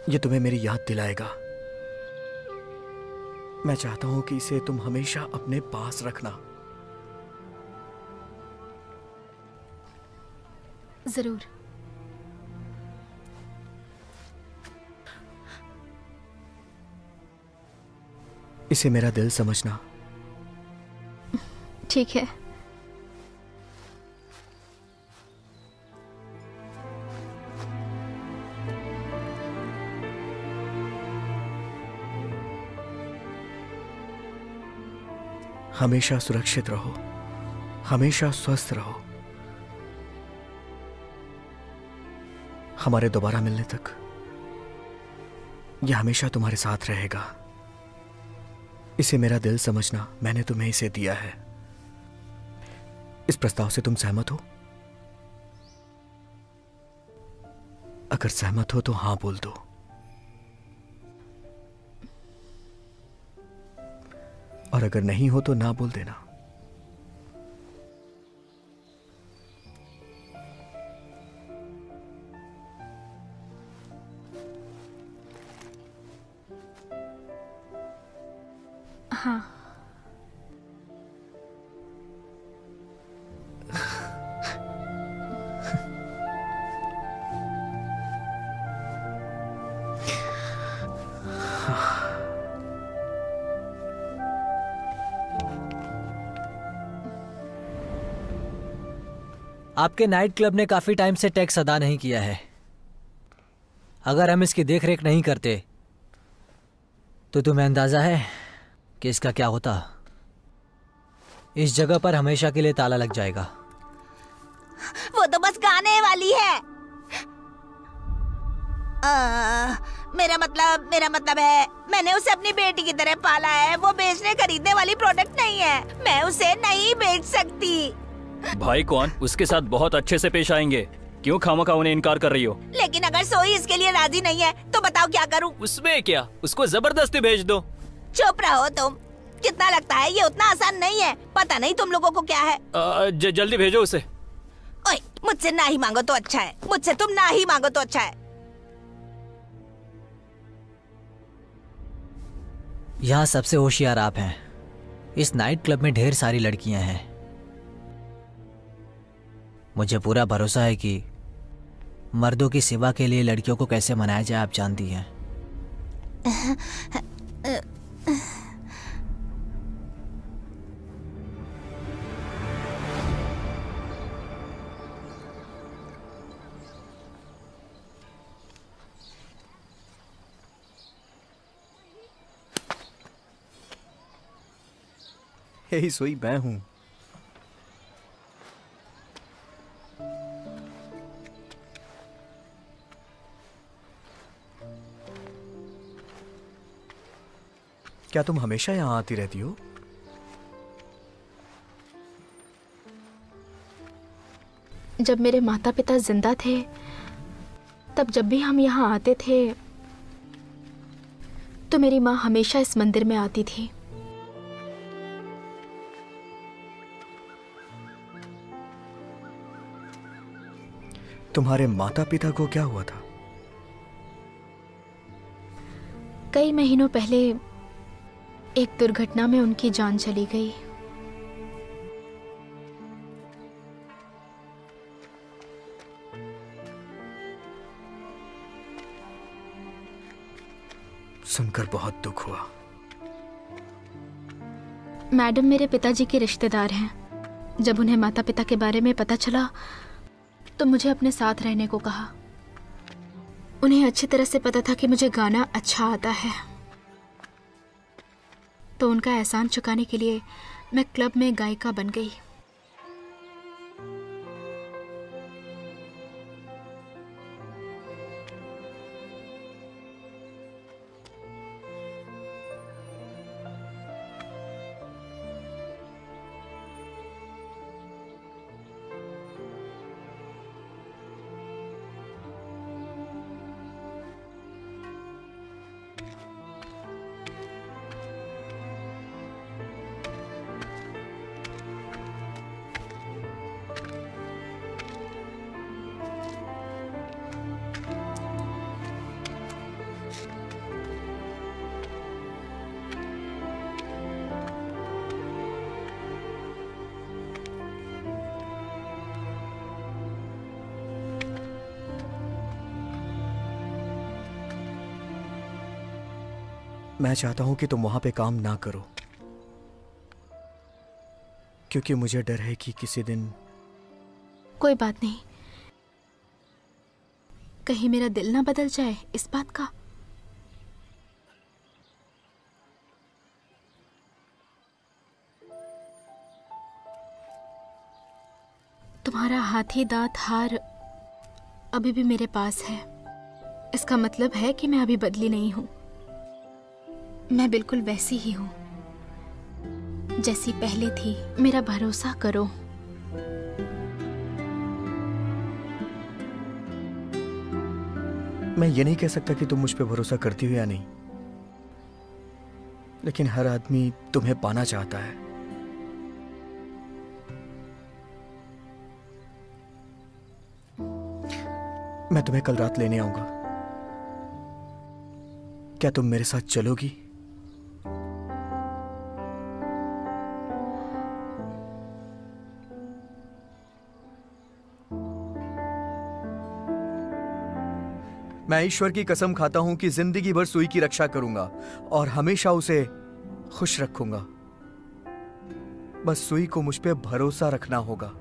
ये तुम्हें मेरी याद दिलाएगा। मैं चाहता हूं कि इसे तुम हमेशा अपने पास रखना। जरूर। इसे मेरा दिल समझना। ठीक है। हमेशा सुरक्षित रहो, हमेशा स्वस्थ रहो। हमारे दोबारा मिलने तक यह हमेशा तुम्हारे साथ रहेगा। इसे मेरा दिल समझना। मैंने तुम्हें इसे दिया है। इस प्रस्ताव से तुम सहमत हो? अगर सहमत हो तो हां बोल दो। और अगर नहीं हो तो ना बोल देना। हाँ। आपके नाइट क्लब ने काफी टाइम से टैक्स अदा नहीं किया है। अगर हम इसकी देखरेख नहीं करते तो तुम्हें अंदाजा है कि इसका क्या होता। इस जगह पर हमेशा के लिए ताला लग जाएगा। वो तो बस गाने वाली है। मेरा मतलब है मैंने उसे अपनी बेटी की तरह पाला है। वो बेचने खरीदने वाली प्रोडक्ट नहीं है। मैं उसे नहीं बेच सकती। भाई कौन उसके साथ बहुत अच्छे से पेश आएंगे। क्यों खामखा उन्हें इनकार कर रही हो? लेकिन अगर सोई इसके लिए राजी नहीं है तो बताओ क्या करूं? उसमें क्या, उसको जबरदस्ती भेज दो। चुप रहो तुम। कितना लगता है ये उतना आसान नहीं है। पता नहीं तुम लोगों को क्या है। जल्दी भेजो उसे। ओए, मुझसे ना ही मांगो तो अच्छा है। मुझसे तुम ना ही मांगो तो अच्छा है। यहाँ सबसे होशियार आप हैं। इस नाइट क्लब में ढेर सारी लड़कियां हैं। मुझे पूरा भरोसा है कि मर्दों की सेवा के लिए लड़कियों को कैसे मनाया जाए आप जानती हैं। यही सोई मैं हूं। क्या तुम हमेशा यहां आती रहती हो? जब मेरे माता पिता जिंदा थे तब जब भी हम यहाँ आते थे तो मेरी माँ हमेशा इस मंदिर में आती थी। तुम्हारे माता पिता को क्या हुआ था? कई महीनों पहले एक दुर्घटना में उनकी जान चली गई। सुनकर बहुत दुख हुआ। मैडम मेरे पिताजी के रिश्तेदार हैं। जब उन्हें माता पिता के बारे में पता चला तो मुझे अपने साथ रहने को कहा। उन्हें अच्छी तरह से पता था कि मुझे गाना अच्छा आता है, तो उनका एहसान चुकाने के लिए मैं क्लब में गायिका बन गई। मैं चाहता हूं कि तुम वहां पे काम ना करो, क्योंकि मुझे डर है कि किसी दिन। कोई बात नहीं, कहीं मेरा दिल ना बदल जाए इस बात का। तुम्हारा हाथी दांत हार अभी भी मेरे पास है। इसका मतलब है कि मैं अभी बदली नहीं हूं। मैं बिल्कुल वैसी ही हूं जैसी पहले थी। मेरा भरोसा करो। मैं ये नहीं कह सकता कि तुम मुझ पे भरोसा करती हो या नहीं, लेकिन हर आदमी तुम्हें पाना चाहता है। मैं तुम्हें कल रात लेने आऊंगा। क्या तुम मेरे साथ चलोगी? मैं ईश्वर की कसम खाता हूं कि जिंदगी भर सुई की रक्षा करूंगा और हमेशा उसे खुश रखूंगा। बस सुई को मुझ पे भरोसा रखना होगा।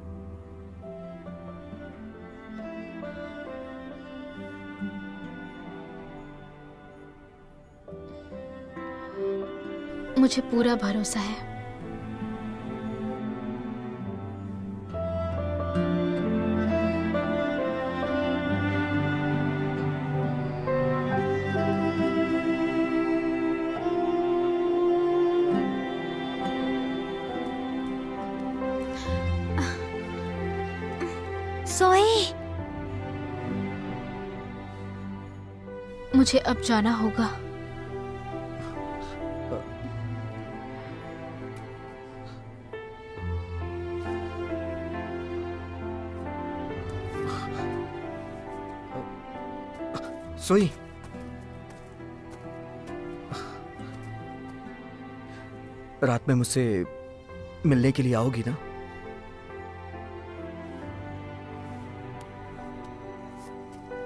मुझे पूरा भरोसा है। सोई, मुझे अब जाना होगा। सोई, रात में मुझसे मिलने के लिए आओगी ना?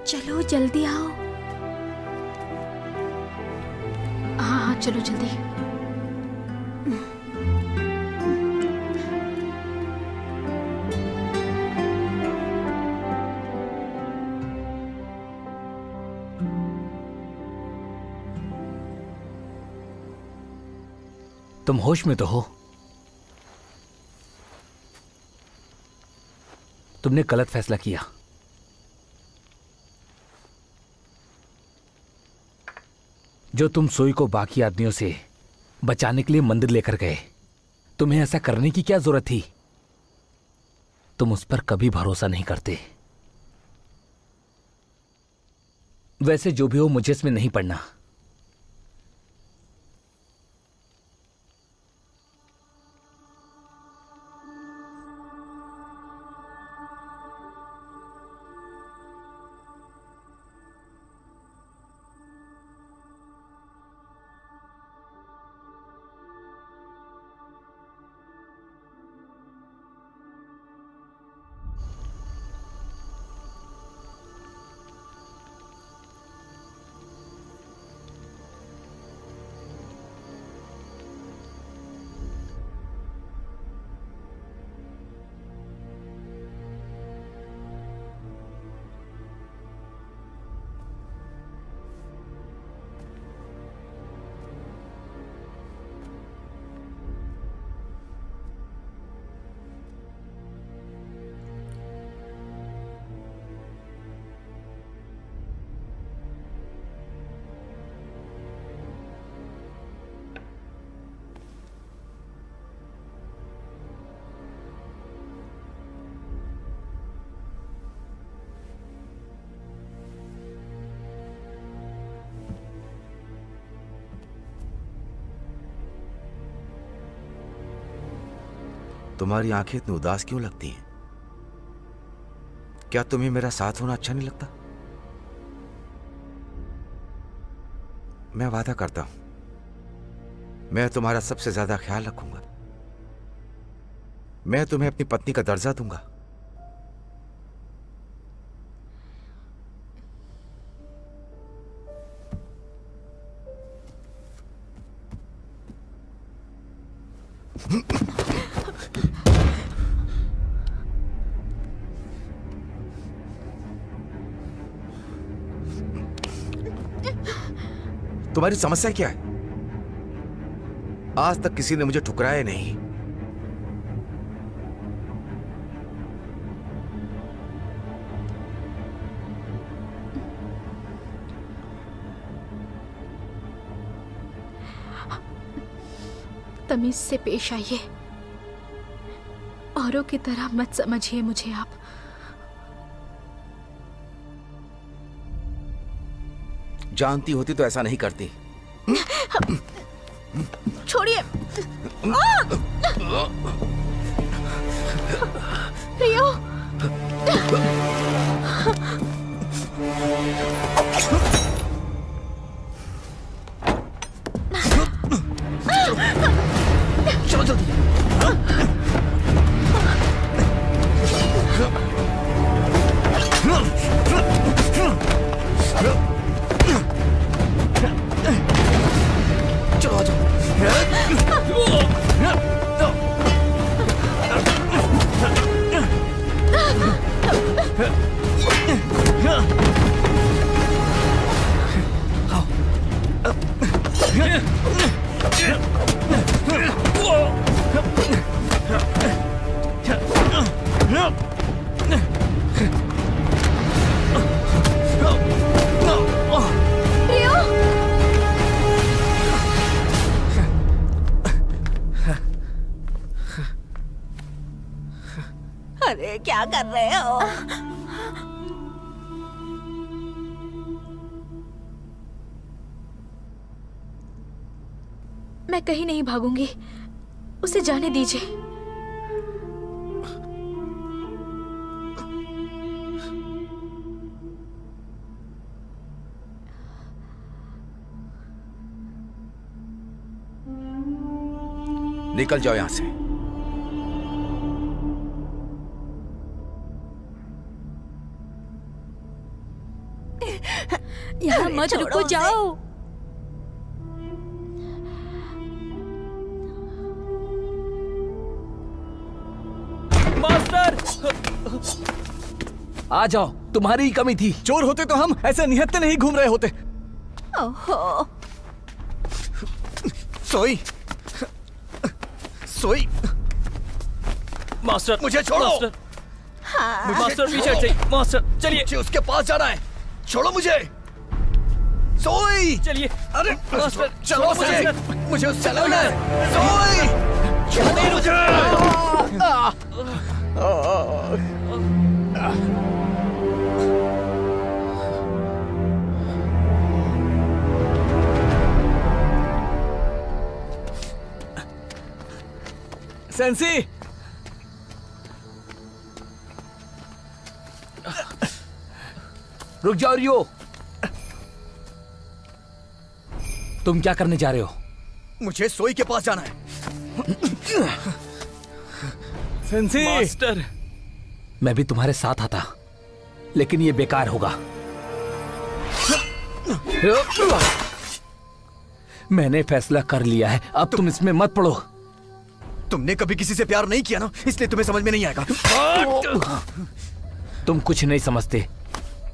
चलो जल्दी आओ। चलो जल्दी। तुम होश में तो हो? तुमने गलत फैसला किया। जो तुम सोई को बाकी आदमियों से बचाने के लिए मंदिर लेकर गए, तुम्हें ऐसा करने की क्या जरूरत थी? तुम उस पर कभी भरोसा नहीं करते। वैसे जो भी हो, मुझे इसमें नहीं पड़ना। तुम्हारी आंखें इतनी उदास क्यों लगती हैं? क्या तुम्हें मेरा साथ होना अच्छा नहीं लगता? मैं वादा करता हूं, मैं तुम्हारा सबसे ज्यादा ख्याल रखूंगा। मैं तुम्हें अपनी पत्नी का दर्जा दूंगा। तुम्हारी समस्या क्या है? आज तक किसी ने मुझे ठुकराया नहीं। तमीज से पेश आइए, औरों की तरह मत समझिए मुझे आप। जानती होती तो ऐसा नहीं करती। छोड़िए। रियो। चलो जल्दी। अरे क्या कर रहे हो? मैं कहीं नहीं भागूंगी, उसे जाने दीजिए। निकल जाओ यहां से। यहाँ मत रुको, जाओ। आ जाओ, तुम्हारी ही कमी थी। चोर होते तो हम ऐसे निहत्ते नहीं घूम रहे होते। ओहो। सोई, सोई, मास्टर मुझे छोड़ो। मास्टर, हाँ। मास्टर पीछे हट जाइए। मास्टर चलिए, मुझे उसके पास जाना है। छोड़ो मुझे। सोई, चलिए। अरे मास्टर चलो मुझे उससे लड़ना है। सोई, छोड़ो मुझे। सेंसी, रुक जाओ रियो। तुम क्या करने जा रहे हो? मुझे सोई के पास जाना है। सेंसी, मास्टर, मैं भी तुम्हारे साथ आता, लेकिन ये बेकार होगा। मैंने फैसला कर लिया है, अब तुम इसमें मत पड़ो। तुमने कभी किसी से प्यार नहीं किया ना, इसलिए तुम्हें समझ में नहीं आएगा। तुम कुछ नहीं समझते।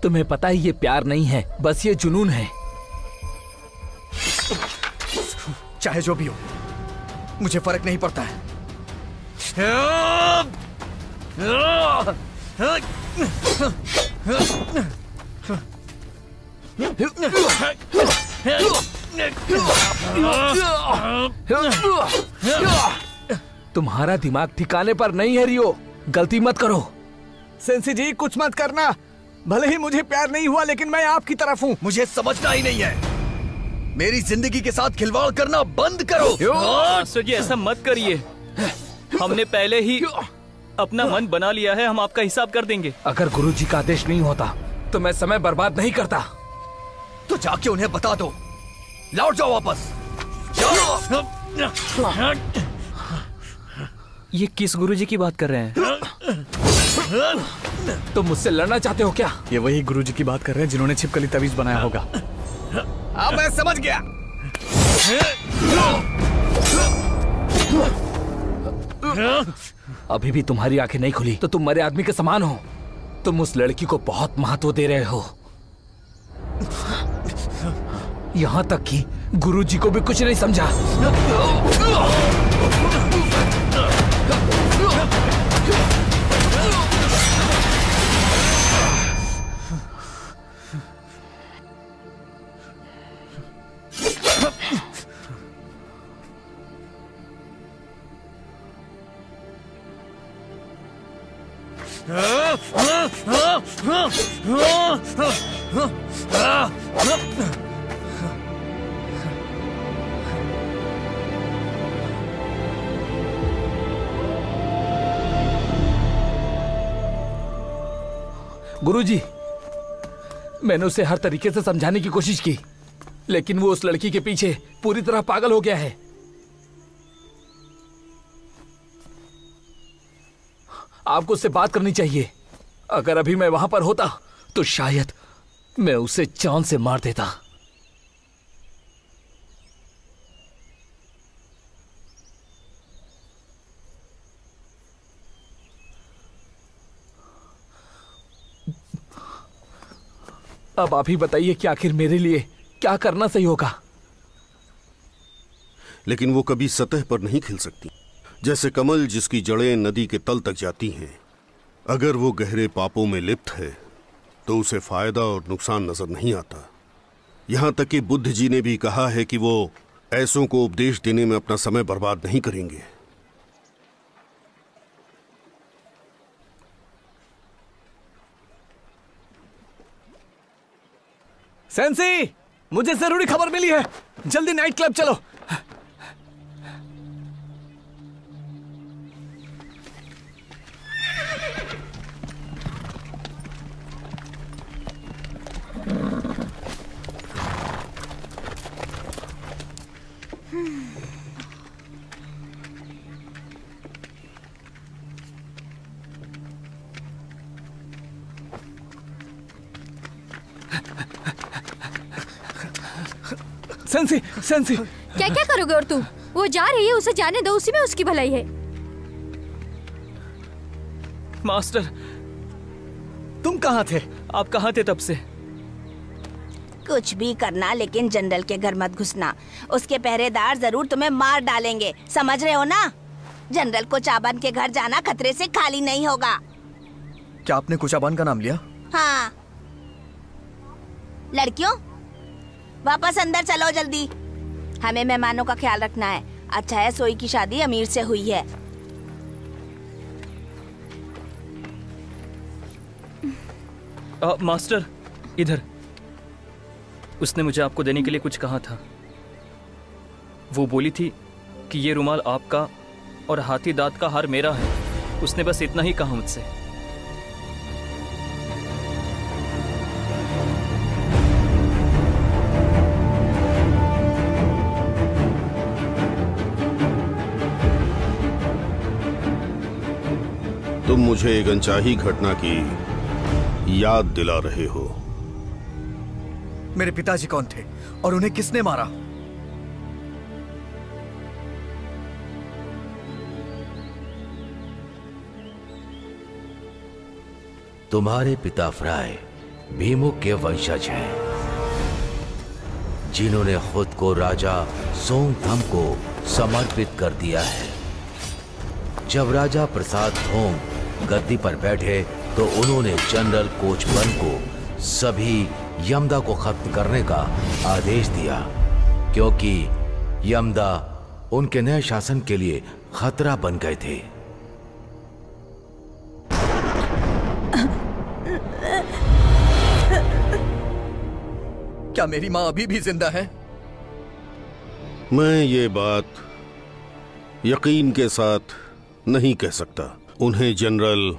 तुम्हें पता है ये प्यार नहीं है, बस ये जुनून है। चाहे जो भी हो, मुझे फर्क नहीं पड़ता है। तुम्हारा दिमाग ठिकाने पर नहीं है रियो, गलती मत करो। सेंसी जी कुछ मत करना। भले ही मुझे प्यार नहीं हुआ, लेकिन मैं आपकी तरफ हूँ। मुझे समझना ही नहीं है। मेरी जिंदगी के साथ खिलवाड़ करना बंद करो। मास्टर जी ऐसा मत करिए, हमने पहले ही अपना मन बना लिया है, हम आपका हिसाब कर देंगे। अगर गुरुजी का आदेश नहीं होता तो मैं समय बर्बाद नहीं करता। तो जाके उन्हें बता दो, लौट जाओ वापस। ये किस गुरुजी की बात कर रहे हैं? तुम मुझसे लड़ना चाहते हो क्या? ये वही गुरुजी की बात कर रहे हैं जिन्होंने छिपकली तवीज बनाया होगा। अब मैं समझ गया। अभी भी तुम्हारी आंखें नहीं खुली तो तुम मरे आदमी के समान हो। तुम उस लड़की को बहुत महत्व दे रहे हो, यहां तक कि गुरुजी को भी कुछ नहीं समझा। गुरुजी, मैंने उसे हर तरीके से समझाने की कोशिश की, लेकिन वो उस लड़की के पीछे पूरी तरह पागल हो गया है। आपको उससे बात करनी चाहिए। अगर अभी मैं वहां पर होता तो शायद मैं उसे जान से मार देता। अब आप ही बताइए कि आखिर मेरे लिए क्या करना सही होगा। लेकिन वो कभी सतह पर नहीं खिल सकती, जैसे कमल जिसकी जड़ें नदी के तल तक जाती हैं। अगर वो गहरे पापों में लिप्त है तो उसे फायदा और नुकसान नजर नहीं आता। यहां तक कि बुद्ध जी ने भी कहा है कि वो ऐसों को उपदेश देने में अपना समय बर्बाद नहीं करेंगे। सेंसी, मुझे जरूरी खबर मिली है, जल्दी नाइट क्लब चलो। सेंसी, सेंसी, क्या क्या करोगे? और तू? वो जा रही है, उसे जाने दो, उसी में उसकी भलाई है। मास्टर, तुम कहाँ थे? आप कहाँ थे तब से? कुछ भी करना लेकिन जनरल के घर मत घुसना। उसके पहरेदार जरूर तुम्हें मार डालेंगे, समझ रहे हो ना? जनरल कोचाबन के घर जाना खतरे से खाली नहीं होगा। क्या आपने कोचाबन का नाम लिया? हाँ। लड़कियों वापस अंदर चलो जल्दी, हमें मेहमानों का ख्याल रखना है। अच्छा है सोई की शादी अमीर से हुई है। मास्टर इधर। उसने मुझे आपको देने के लिए कुछ कहा था। वो बोली थी कि ये रुमाल आपका और हाथी दांत का हार मेरा है। उसने बस इतना ही कहा मुझसे। तुम मुझे एक अनचाही घटना की याद दिला रहे हो। मेरे पिताजी कौन थे और उन्हें किसने मारा? तुम्हारे पिता फ्राय भीमुक के वंशज हैं, जिन्होंने खुद को राजा सोंगथम को समर्पित कर दिया है। जब राजा प्रसाद थोंग गद्दी पर बैठे तो उन्होंने जनरल कोचबन को सभी यमदा को खत्म करने का आदेश दिया, क्योंकि यमदा उनके नए शासन के लिए खतरा बन गए थे। क्या मेरी माँ अभी भी जिंदा है? मैं ये बात यकीन के साथ नहीं कह सकता। उन्हें जनरल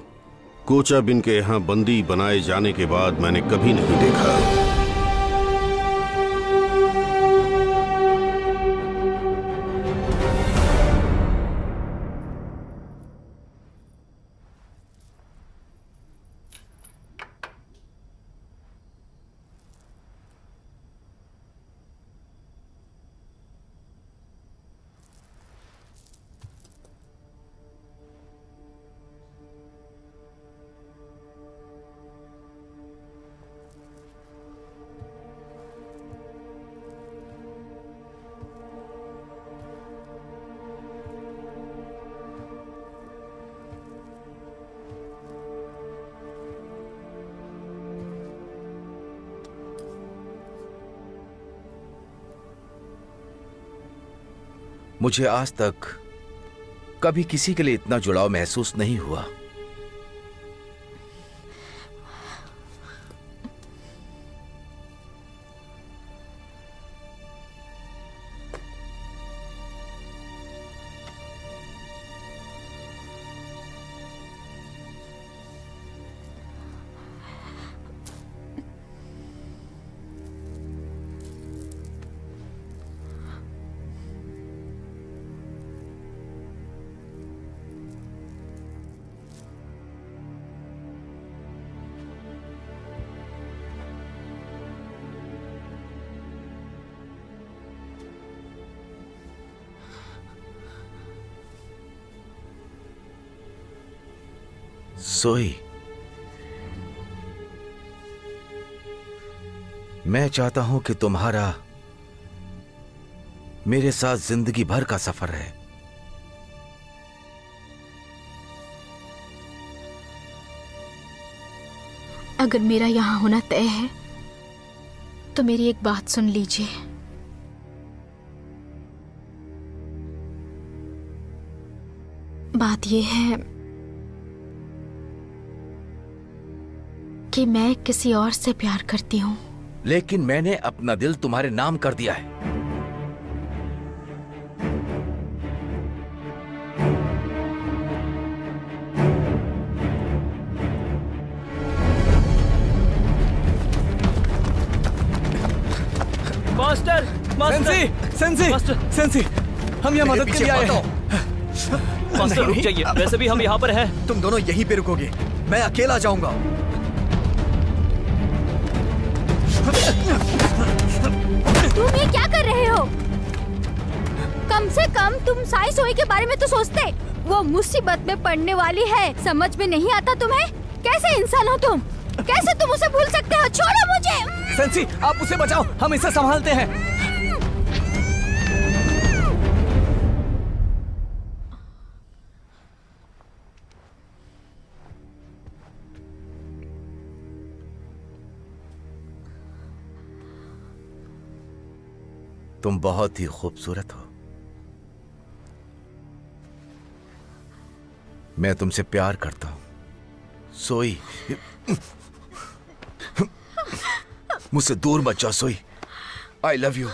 कोचाबिन के यहां बंदी बनाए जाने के बाद मैंने कभी नहीं देखा। मुझे आज तक कभी किसी के लिए इतना जुड़ाव महसूस नहीं हुआ। सोई, मैं चाहता हूं कि तुम्हारा मेरे साथ जिंदगी भर का सफर है। अगर मेरा यहां होना तय है तो मेरी एक बात सुन लीजिए। बात यह है कि मैं किसी और से प्यार करती हूं। लेकिन मैंने अपना दिल तुम्हारे नाम कर दिया है। मास्टर, मास्टर, सेंसी, सेंसी, हम यहाँ मदद के लिए आए हैं। मास्टर रुक जाइए, वैसे भी हम यहाँ पर हैं। तुम दोनों यहीं पे रुकोगे, मैं अकेला जाऊंगा। तुम ये क्या कर रहे हो? कम से कम तुम साई सोई के बारे में तो सोचते। वो मुसीबत में पड़ने वाली है, समझ में नहीं आता तुम्हें? कैसे इंसान हो तुम? कैसे तुम उसे भूल सकते हो? छोड़ो मुझे। सेंसी, आप उसे बचाओ, हम इसे संभालते हैं। तुम बहुत ही खूबसूरत हो। मैं तुमसे प्यार करता हूं। सोई, मुझसे दूर मत जाओ सोई। I love you.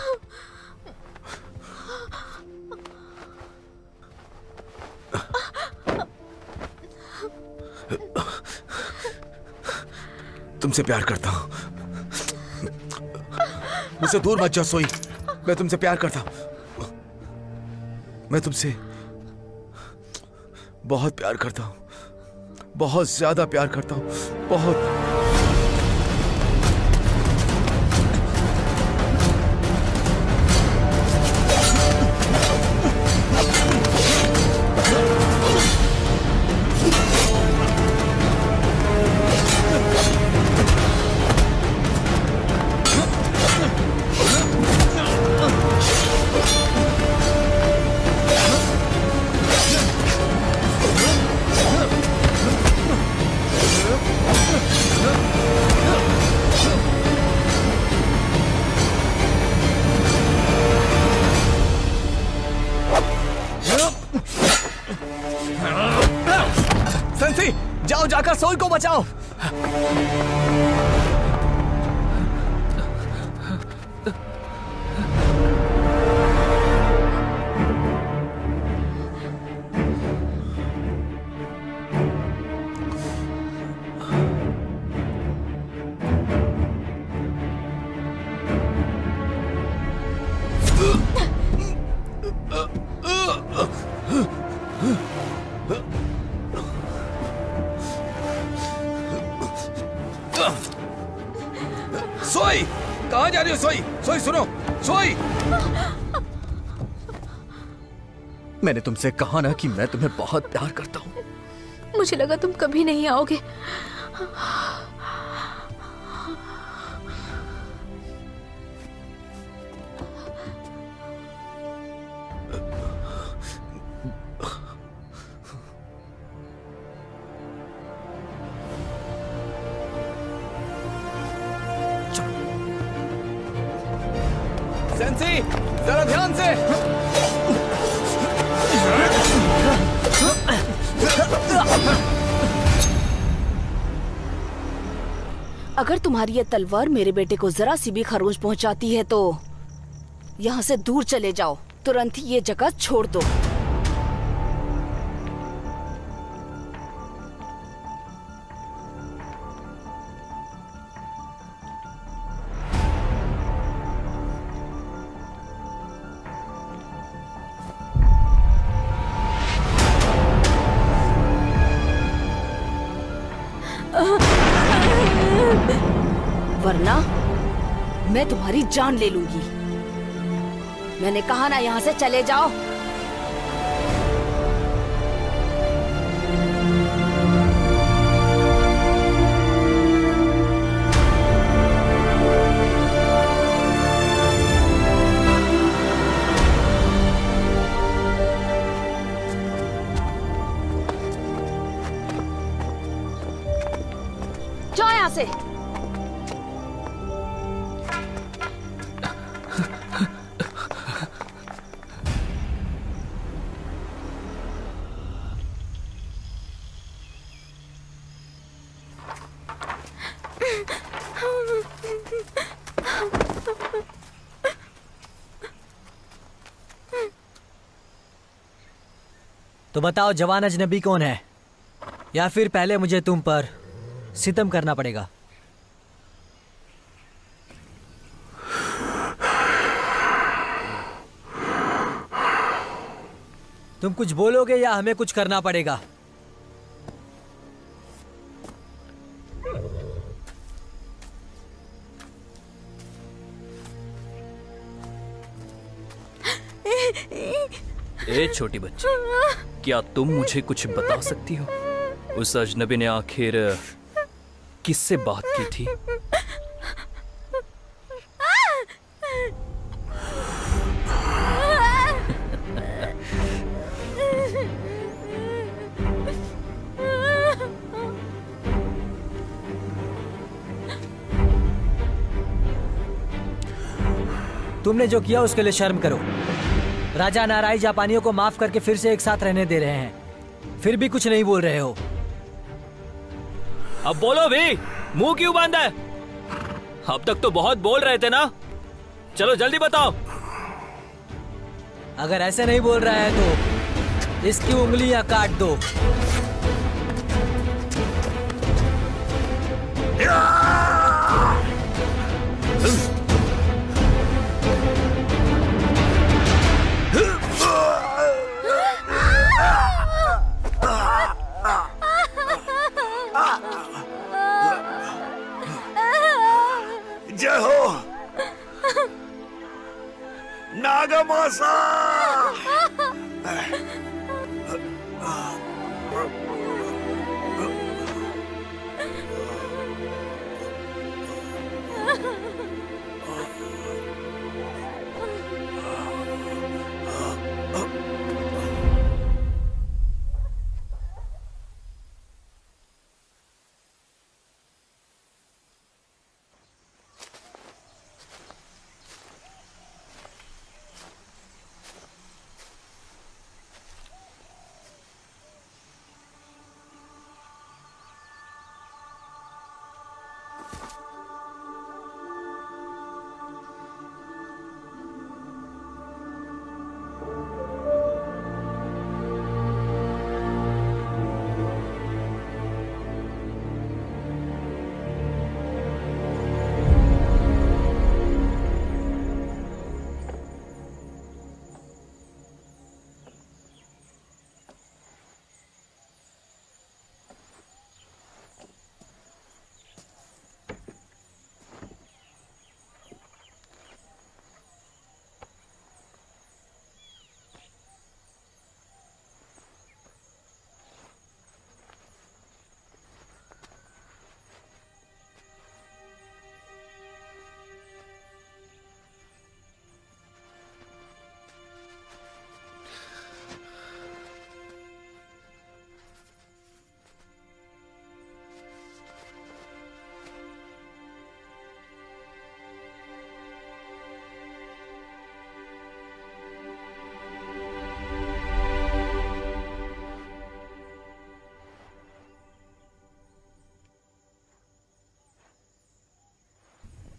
तुमसे प्यार करता हूं। मुझसे दूर मत जाओ सोई। मैं तुमसे प्यार करता हूं। मैं तुमसे बहुत प्यार करता हूं। बहुत ज्यादा प्यार करता हूं। बहुत। सेंसी, जाओ जाकर सोई को बचाओ। सोई, कहां जा रही हो सोई? सोई सुनो, सोई। मैंने तुमसे कहा ना कि मैं तुम्हें बहुत प्यार करता हूं। मुझे लगा तुम कभी नहीं आओगे। सेंसी, जरा ध्यान से। अगर तुम्हारी ये तलवार मेरे बेटे को जरा सी भी खरोंच पहुंचाती है तो यहाँ से दूर चले जाओ। तुरंत ही ये जगह छोड़ दो। वरना मैं तुम्हारी जान ले लूंगी। मैंने कहा ना यहाँ से चले जाओ। जाओ यहाँ से। तो बताओ जवान अजनबी कौन है, या फिर पहले मुझे तुम पर सितम करना पड़ेगा? तुम कुछ बोलोगे या हमें कुछ करना पड़ेगा? ए छोटी बच्ची, क्या तुम मुझे कुछ बता सकती हो? उस अजनबी ने आखिर किससे बात की थी? तुमने जो किया उसके लिए शर्म करो। राजा नाराई जापानियों को माफ करके फिर से एक साथ रहने दे रहे हैं, फिर भी कुछ नहीं बोल रहे हो। अब बोलो भी, मुंह क्यों बांधा है? अब तक तो बहुत बोल रहे थे ना, चलो जल्दी बताओ। अगर ऐसे नहीं बोल रहा है तो इसकी उंगलियां काट दो। जय हो नागामासा।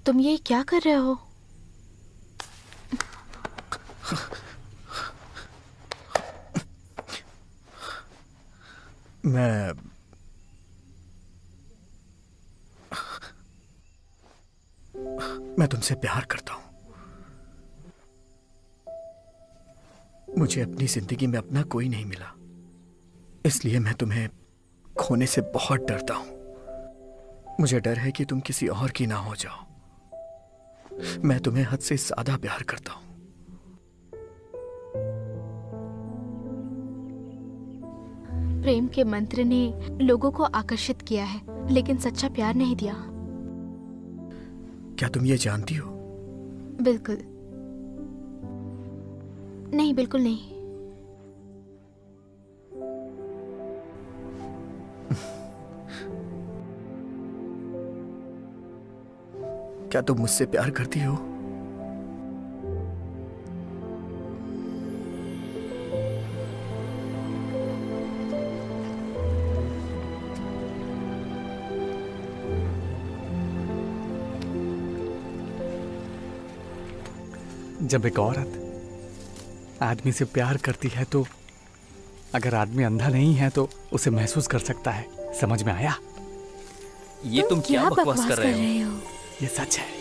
तुम ये क्या कर रहे हो? मैं तुमसे प्यार करता हूं। मुझे अपनी जिंदगी में अपना कोई नहीं मिला, इसलिए मैं तुम्हें खोने से बहुत डरता हूं। मुझे डर है कि तुम किसी और की ना हो जाओ। मैं तुम्हें हद से ज्यादा प्यार करता हूं। प्रेम के मंत्र ने लोगों को आकर्षित किया है, लेकिन सच्चा प्यार नहीं दिया। क्या तुम ये जानती हो? बिल्कुल नहीं, बिल्कुल नहीं। क्या तुम मुझसे प्यार करती हो? जब एक औरत आदमी से प्यार करती है तो अगर आदमी अंधा नहीं है तो उसे महसूस कर सकता है। समझ में आया? ये तुम क्या बकवास कर रहे हो? ये सच है।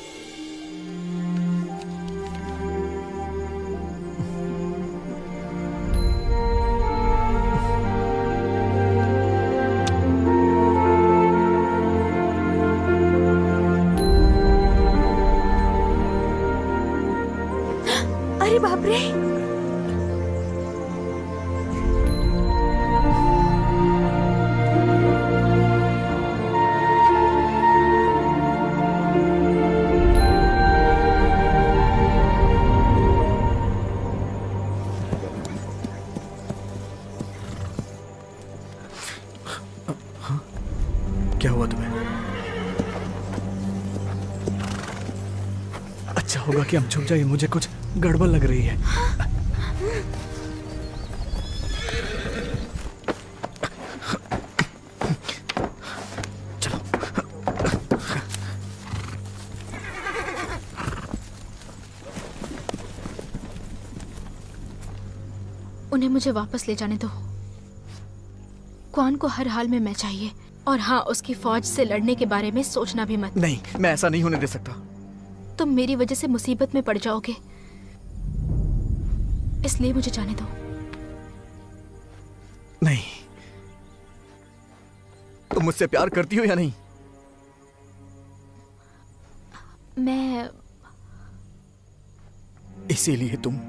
अरे बाप रे! अच्छा होगा कि हम छुप जाइए, मुझे कुछ गड़बड़ लग रही है। उन्हें मुझे वापस ले जाने दो। क्वान को हर हाल में मैं चाहिए। और हाँ, उसकी फौज से लड़ने के बारे में सोचना भी मत। नहीं, मैं ऐसा नहीं होने दे सकता। तुम मेरी वजह से मुसीबत में पड़ जाओगे, इसलिए मुझे जाने दो। नहीं, तुम मुझसे प्यार करती हो या नहीं? मैं इसीलिए तुम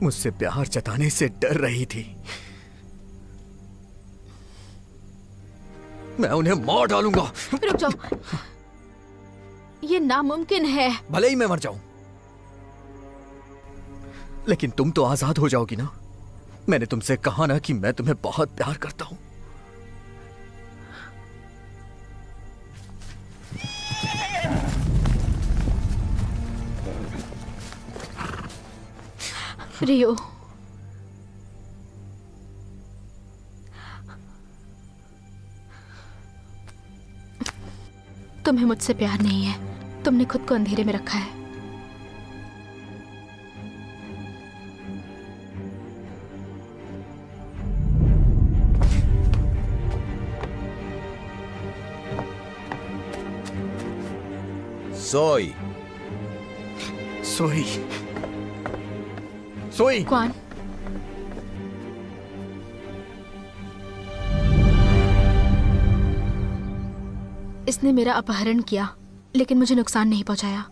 मुझसे प्यार जताने से डर रही थी। मैं उन्हें मार डालूंगा। रुक जाओ, ये नामुमकिन है। भले ही मैं मर जाऊं, लेकिन तुम तो आजाद हो जाओगी ना। मैंने तुमसे कहा ना कि मैं तुम्हें बहुत प्यार करता हूं। रियो, तुम्हें मुझसे प्यार नहीं है। तुमने खुद को अंधेरे में रखा है। सोई सोई सोई। कौन? इसने मेरा अपहरण किया, लेकिन मुझे नुकसान नहीं पहुंचाया।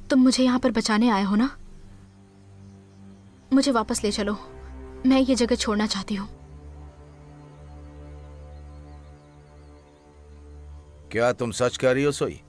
तुम मुझे यहाँ पर बचाने आए हो ना? मुझे वापस ले चलो, मैं ये जगह छोड़ना चाहती हूँ। क्या तुम सच कह रही हो सोई?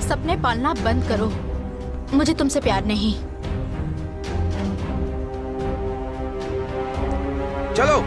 सपने पालना बंद करो। मुझे तुमसे प्यार नहीं। चलो।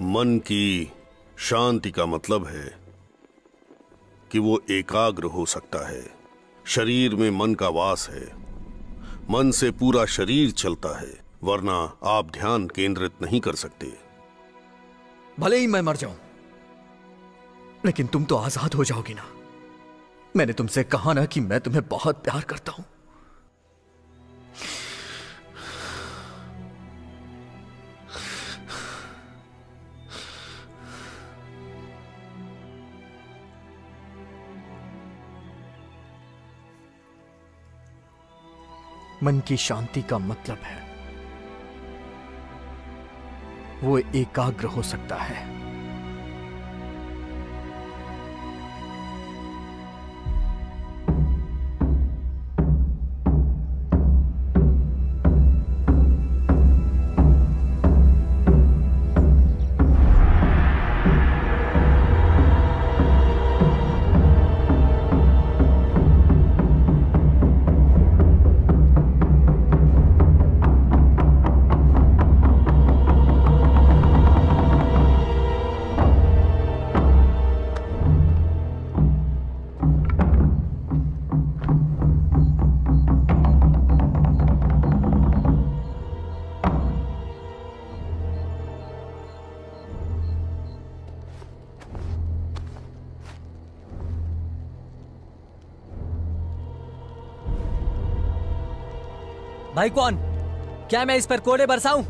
मन की शांति का मतलब है कि वो एकाग्र हो सकता है। शरीर में मन का वास है। मन से पूरा शरीर चलता है, वरना आप ध्यान केंद्रित नहीं कर सकते। भले ही मैं मर जाऊं, लेकिन तुम तो आजाद हो जाओगी ना। मैंने तुमसे कहा ना कि मैं तुम्हें बहुत प्यार करता हूं। मन की शांति का मतलब है वो एकाग्र हो सकता है। भाई कौन? क्या मैं इस पर कोड़े बरसाऊं?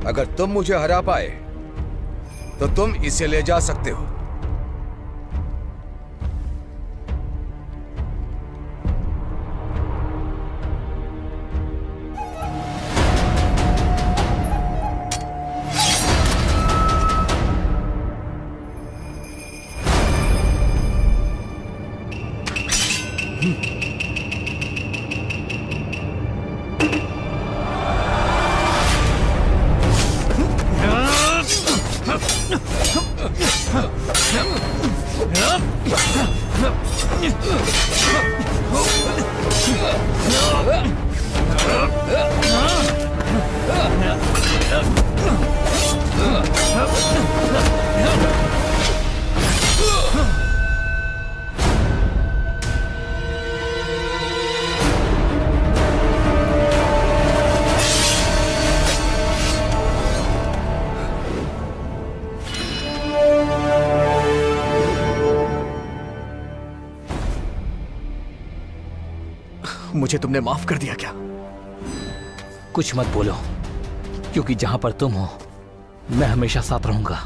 अगर तुम मुझे हरा पाए तो तुम इसे ले जा सकते हो। मुझे तुमने माफ कर दिया क्या? कुछ मत बोलो, क्योंकि जहां पर तुम हो मैं हमेशा साथ रहूंगा।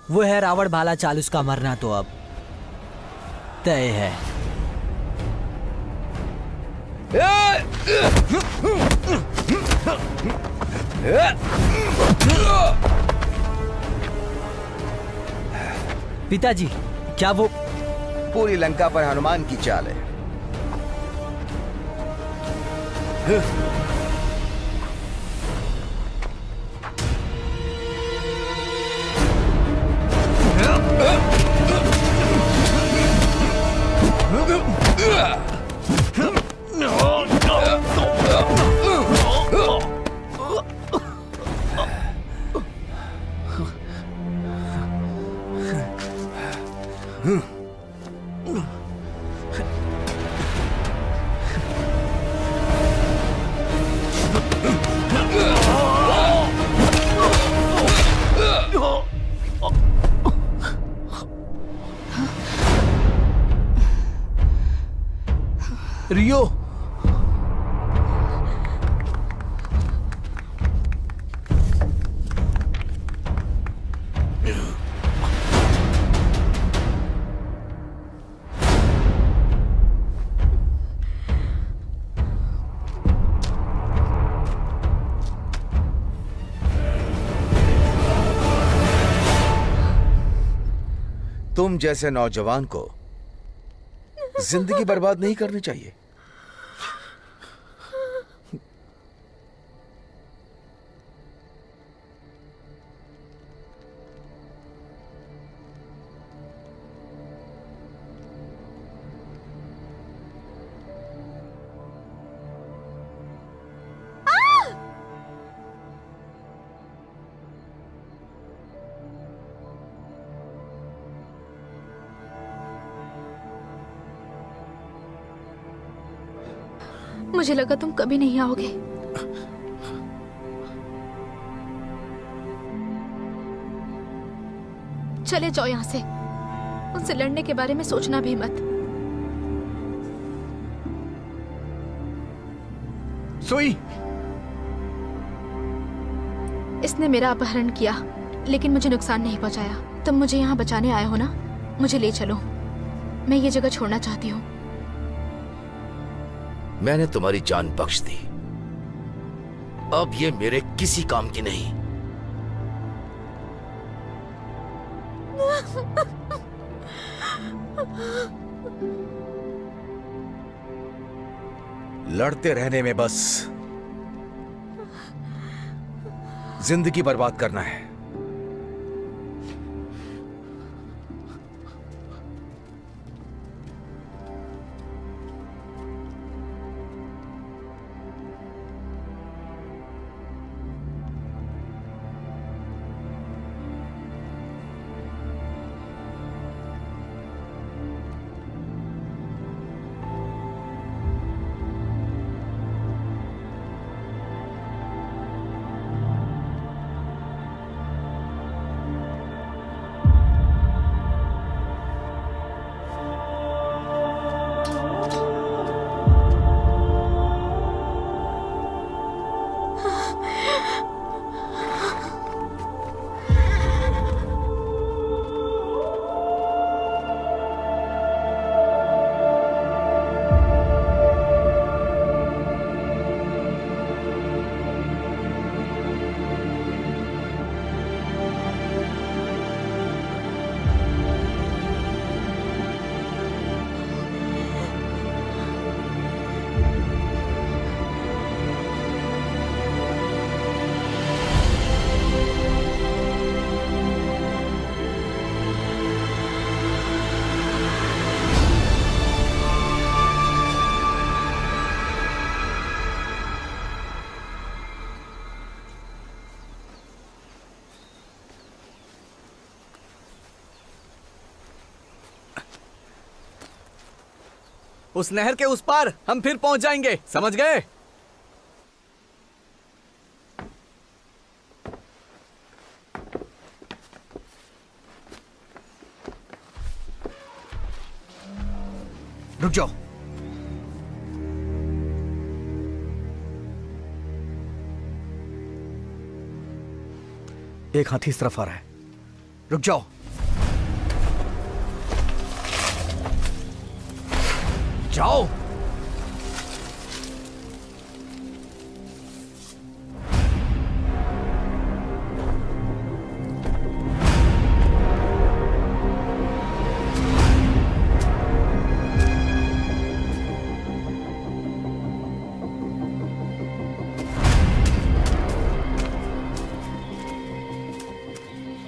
वो है रावण भाला चालूस का मरना तो अब तय है। पिताजी, क्या वो पूरी लंका पर हनुमान की चाल है। रियो, तुम जैसे नौजवान को जिंदगी बर्बाद नहीं करनी चाहिए। मुझे लगा तुम कभी नहीं आओगे। चले जाओ यहाँ से। उनसे लड़ने के बारे में सोचना भी मत। सुई, इसने मेरा अपहरण किया लेकिन मुझे नुकसान नहीं पहुंचाया। तुम मुझे यहाँ बचाने आए हो ना, मुझे ले चलो। मैं ये जगह छोड़ना चाहती हूँ। मैंने तुम्हारी जान बख्श दी, अब ये मेरे किसी काम की नहीं। लड़ते रहने में बस जिंदगी बर्बाद करना है। उस नहर के उस पार हम फिर पहुंच जाएंगे, समझ गए? रुक जाओ। एक हाथी इस तरफ आ रहा है, रुक जाओ। जाओ।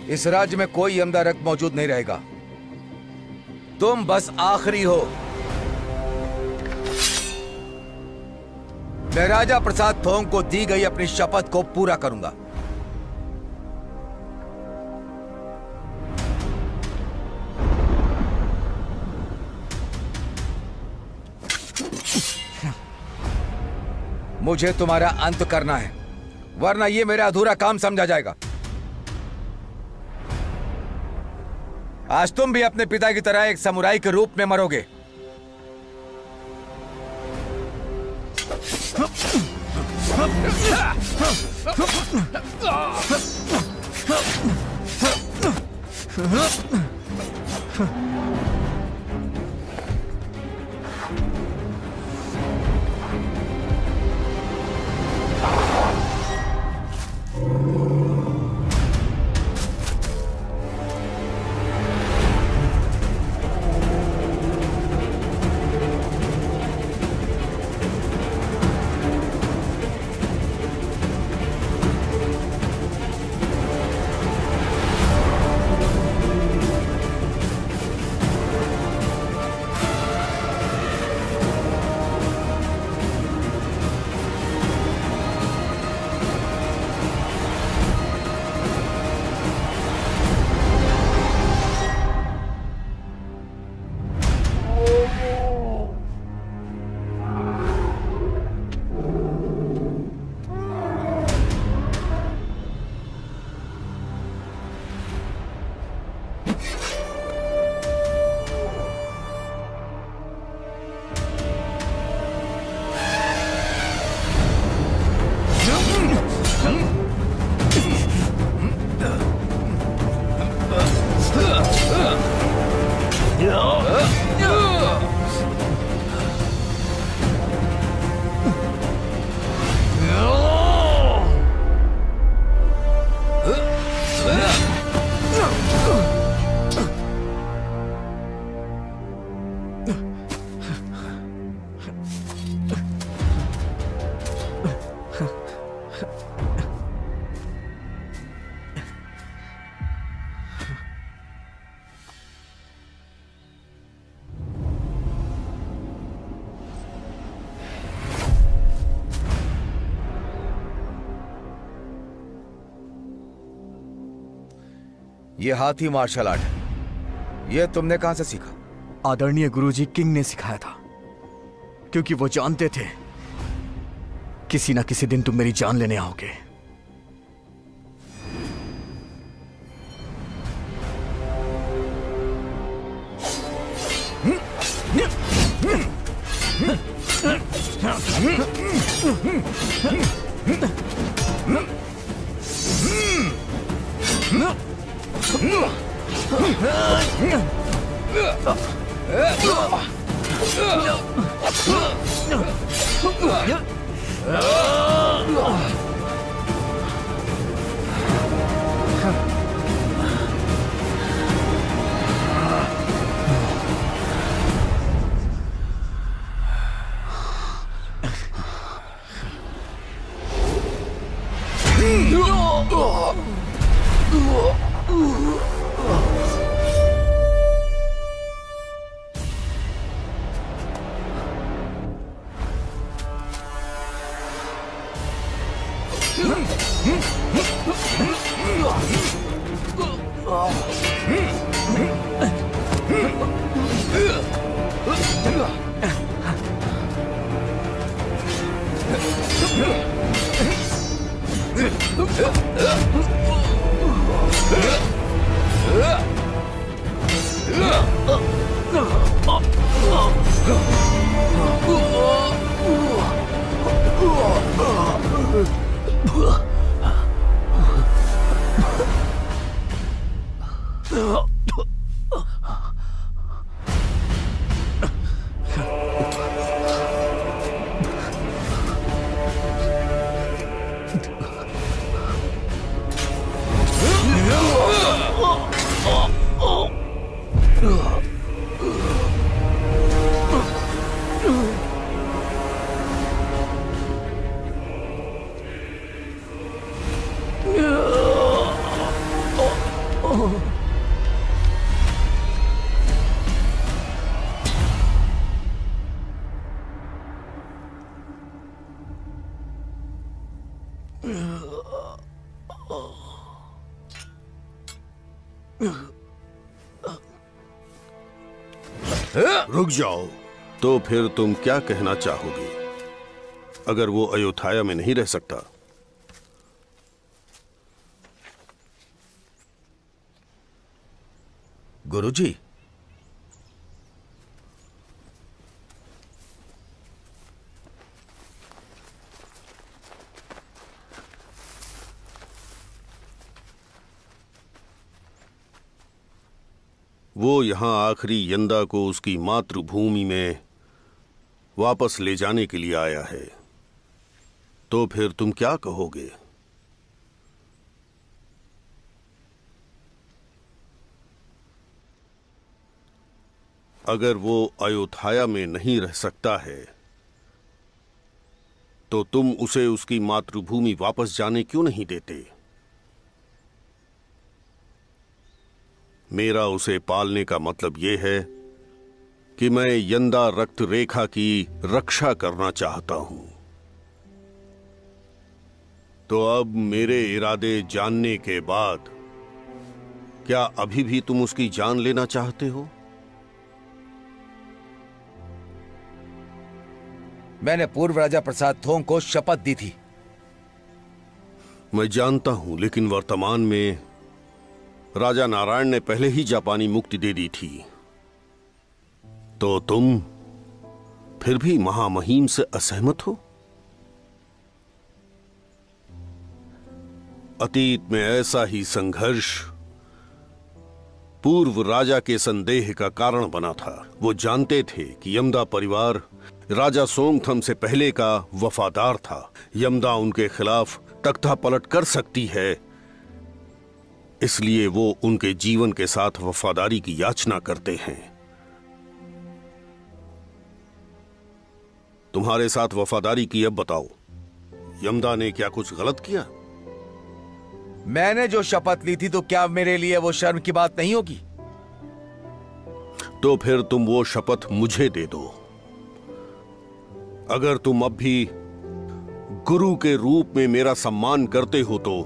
इस राज्य में कोई यमदा रक्त मौजूद नहीं रहेगा। तुम बस आखिरी हो। मैं राजा प्रसाद थोंग को दी गई अपनी शपथ को पूरा करूंगा। मुझे तुम्हारा अंत करना है, वरना यह मेरा अधूरा काम समझा जाएगा। आज तुम भी अपने पिता की तरह एक समुराई के रूप में मरोगे। ये हाथी मार्शल आर्ट है। ये तुमने कहां से सीखा? आदरणीय गुरुजी किंग ने सिखाया था, क्योंकि वो जानते थे किसी ना किसी दिन तुम मेरी जान लेने आओगे। रुक जाओ। तो फिर तुम क्या कहना चाहोगे अगर वो अयोध्या में नहीं रह सकता? गुरुजी, वो यहां आखिरी यंदा को उसकी मातृभूमि में वापस ले जाने के लिए आया है। तो फिर तुम क्या कहोगे? अगर वो अयोध्या में नहीं रह सकता है तो तुम उसे उसकी मातृभूमि वापस जाने क्यों नहीं देते? मेरा उसे पालने का मतलब यह है कि मैं यंदा रक्त रेखा की रक्षा करना चाहता हूं। तो अब मेरे इरादे जानने के बाद क्या अभी भी तुम उसकी जान लेना चाहते हो? मैंने पूर्व राजा प्रसाद थोंग को शपथ दी थी। मैं जानता हूं, लेकिन वर्तमान में राजा नारायण ने पहले ही जापानी मुक्ति दे दी थी। तो तुम फिर भी महामहिम से असहमत हो? अतीत में ऐसा ही संघर्ष पूर्व राजा के संदेह का कारण बना था। वो जानते थे कि यमदा परिवार राजा सोंगथम से पहले का वफादार था। यमदा उनके खिलाफ तख्ता पलट कर सकती है, इसलिए वो उनके जीवन के साथ वफादारी की याचना करते हैं। तुम्हारे साथ वफादारी की अब बताओ, यमदा ने क्या कुछ गलत किया? मैंने जो शपथ ली थी, तो क्या मेरे लिए वो शर्म की बात नहीं होगी? तो फिर तुम वो शपथ मुझे दे दो। अगर तुम अब भी गुरु के रूप में मेरा सम्मान करते हो तो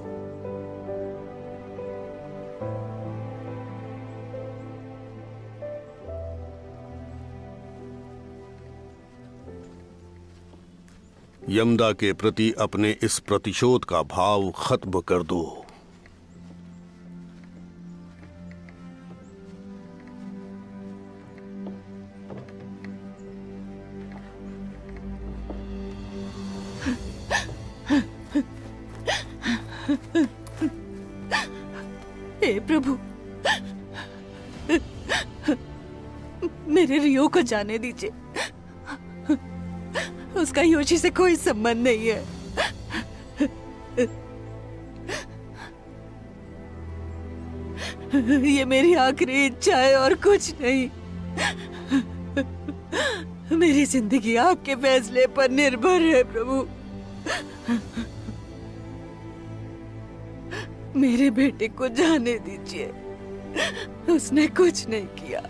यमदा के प्रति अपने इस प्रतिशोध का भाव खत्म कर दो। हे प्रभु, मेरे रियो को जाने दीजिए। उसका योशी से कोई संबंध नहीं है। ये मेरी आखिरी इच्छा है और कुछ नहीं। मेरी जिंदगी आपके फैसले पर निर्भर है प्रभु। मेरे बेटे को जाने दीजिए, उसने कुछ नहीं किया।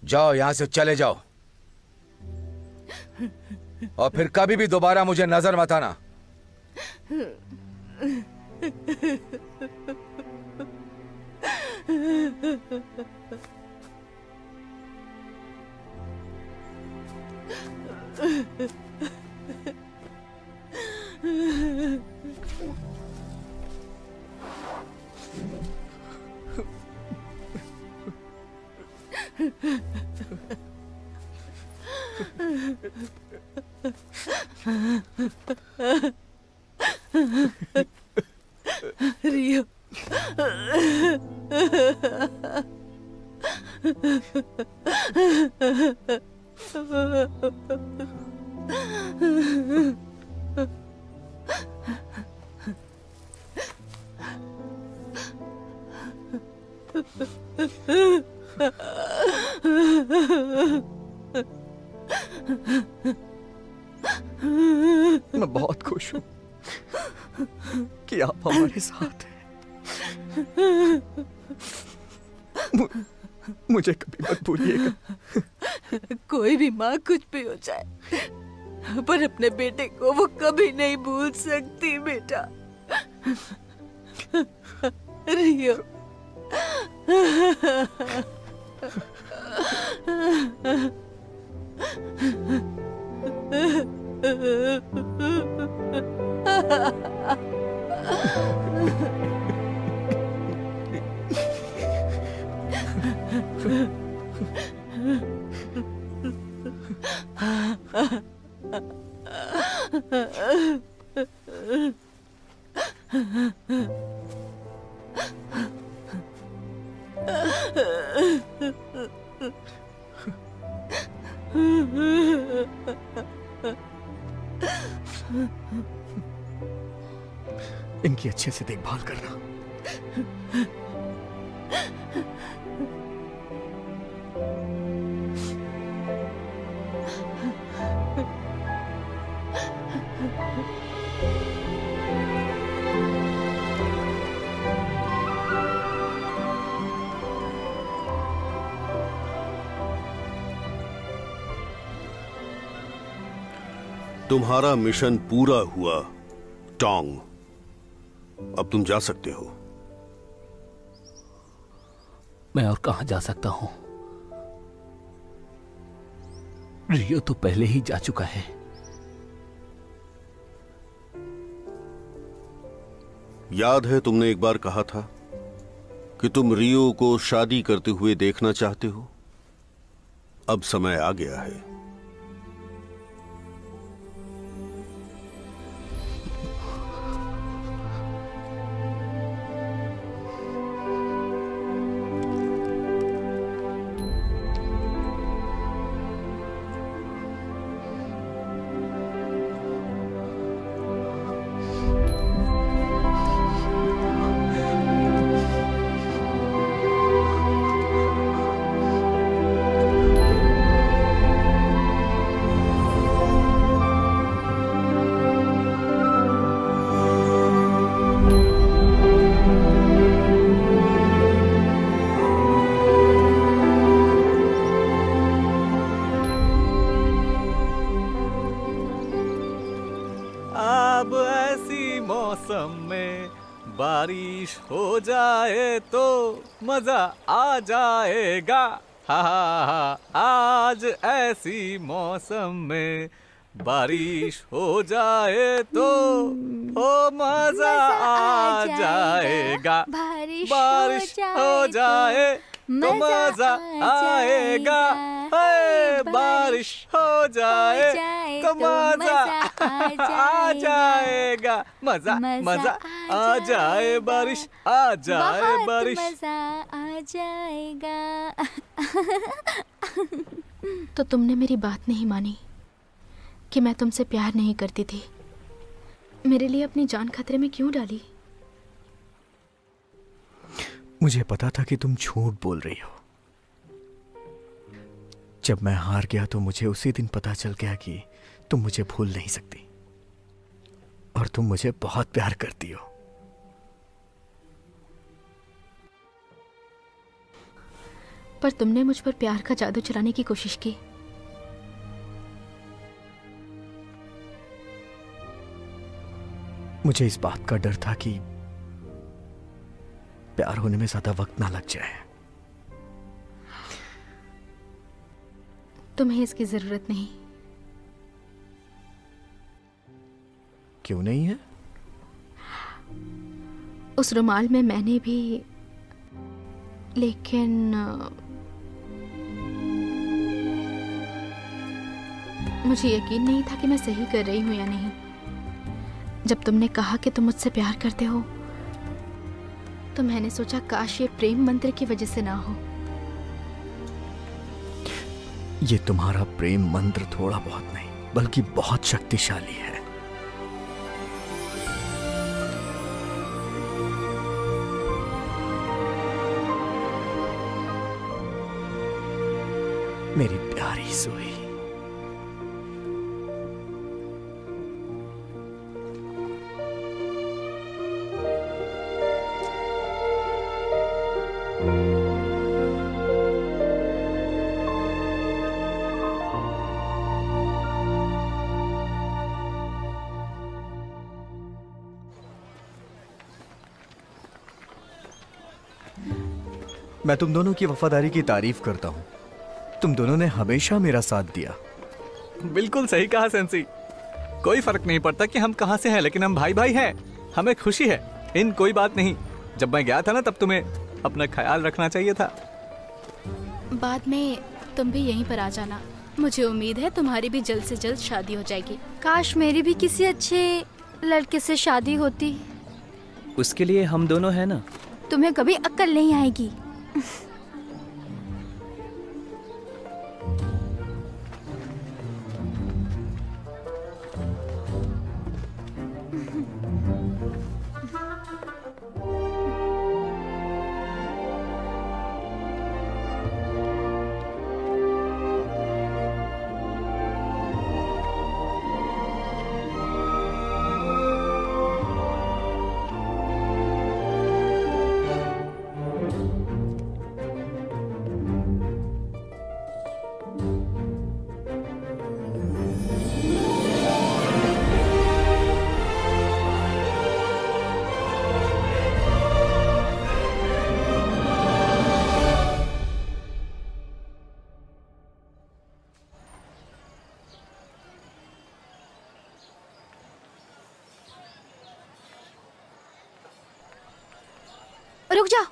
जाओ, यहां से चले जाओ और फिर कभी भी दोबारा मुझे नजर मत आना। रियो, मैं बहुत खुश हूं कि आप हमारे साथ हैं। मुझे कभी मत भूलिएगा। कोई भी माँ कुछ भी हो जाए, पर अपने बेटे को वो कभी नहीं भूल सकती बेटा। रियो, इनकी अच्छे से देखभाल करना। तुम्हारा मिशन पूरा हुआ टोंग। अब तुम जा सकते हो। मैं और कहां जा सकता हूं? रियो तो पहले ही जा चुका है। याद है तुमने एक बार कहा था कि तुम रियो को शादी करते हुए देखना चाहते हो? अब समय आ गया है। बारिश हो जाए तो मजा आ जाएगा। हा हा हा, आज ऐसी मौसम में बारिश हो जाए तो ओ मजा आ जाएगा। बारिश हो जाए तो मजा आएगा। बारिश हो जाए तो मजा आ जाएगा। मजा मजा आ जाए, बारिश आ जाए, बारिश मजा आ जाएगा। तो तुमने मेरी बात नहीं मानी कि मैं तुमसे प्यार नहीं करती थी। मेरे लिए अपनी जान खतरे में क्यों डाली? मुझे पता था कि तुम झूठ बोल रही हो। जब मैं हार गया तो मुझे उसी दिन पता चल गया कि तुम मुझे भूल नहीं सकती और तुम मुझे बहुत प्यार करती हो। पर तुमने मुझ पर प्यार का जादू चलाने की कोशिश की। मुझे इस बात का डर था कि प्यार होने में ज्यादा वक्त ना लग जाए। तुम्हें इसकी जरूरत नहीं। क्यों नहीं है? उस रुमाल में मैंने भी, लेकिन मुझे यकीन नहीं था कि मैं सही कर रही हूं या नहीं। जब तुमने कहा कि तुम मुझसे प्यार करते हो तो मैंने सोचा काश ये प्रेम मंत्र की वजह से ना हो। ये तुम्हारा प्रेम मंत्र थोड़ा बहुत नहीं बल्कि बहुत शक्तिशाली है। मेरी प्यारी सोई, मैं तुम दोनों की वफादारी की तारीफ करता हूं। तुम दोनों ने हमेशा मेरा साथ दिया। बिल्कुल सही कहा सेंसी। कोई फर्क नहीं पड़ता कि हम कहां से हैं, लेकिन हम भाई भाई हैं। हमें खुशी है, इन कोई बात नहीं। जब मैं गया था ना, तब तुम्हें अपना ख्याल रखना चाहिए था। बाद में तुम भी यहीं पर आ जाना। मुझे उम्मीद है तुम्हारी भी जल्द से जल्द शादी हो जाएगी। काश मेरी भी किसी अच्छे लड़के से शादी होती। उसके लिए हम दोनों हैं ना। तुम्हें कभी अक्ल नहीं आएगी। रुक जाओ,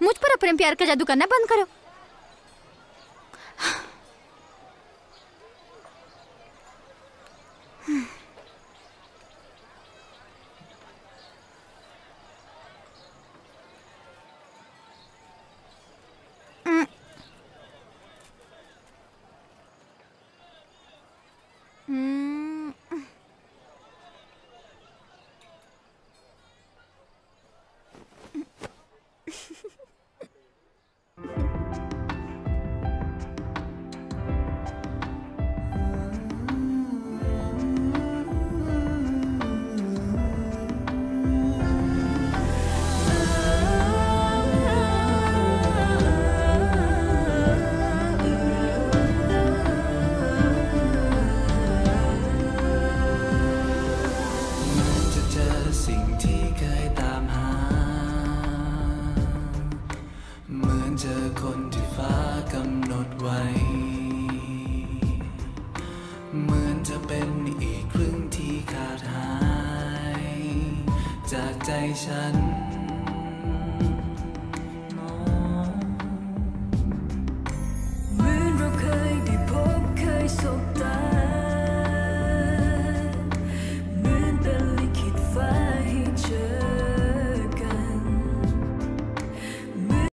मुझ पर अपने प्यार का जादू करना बंद करो। ฉัน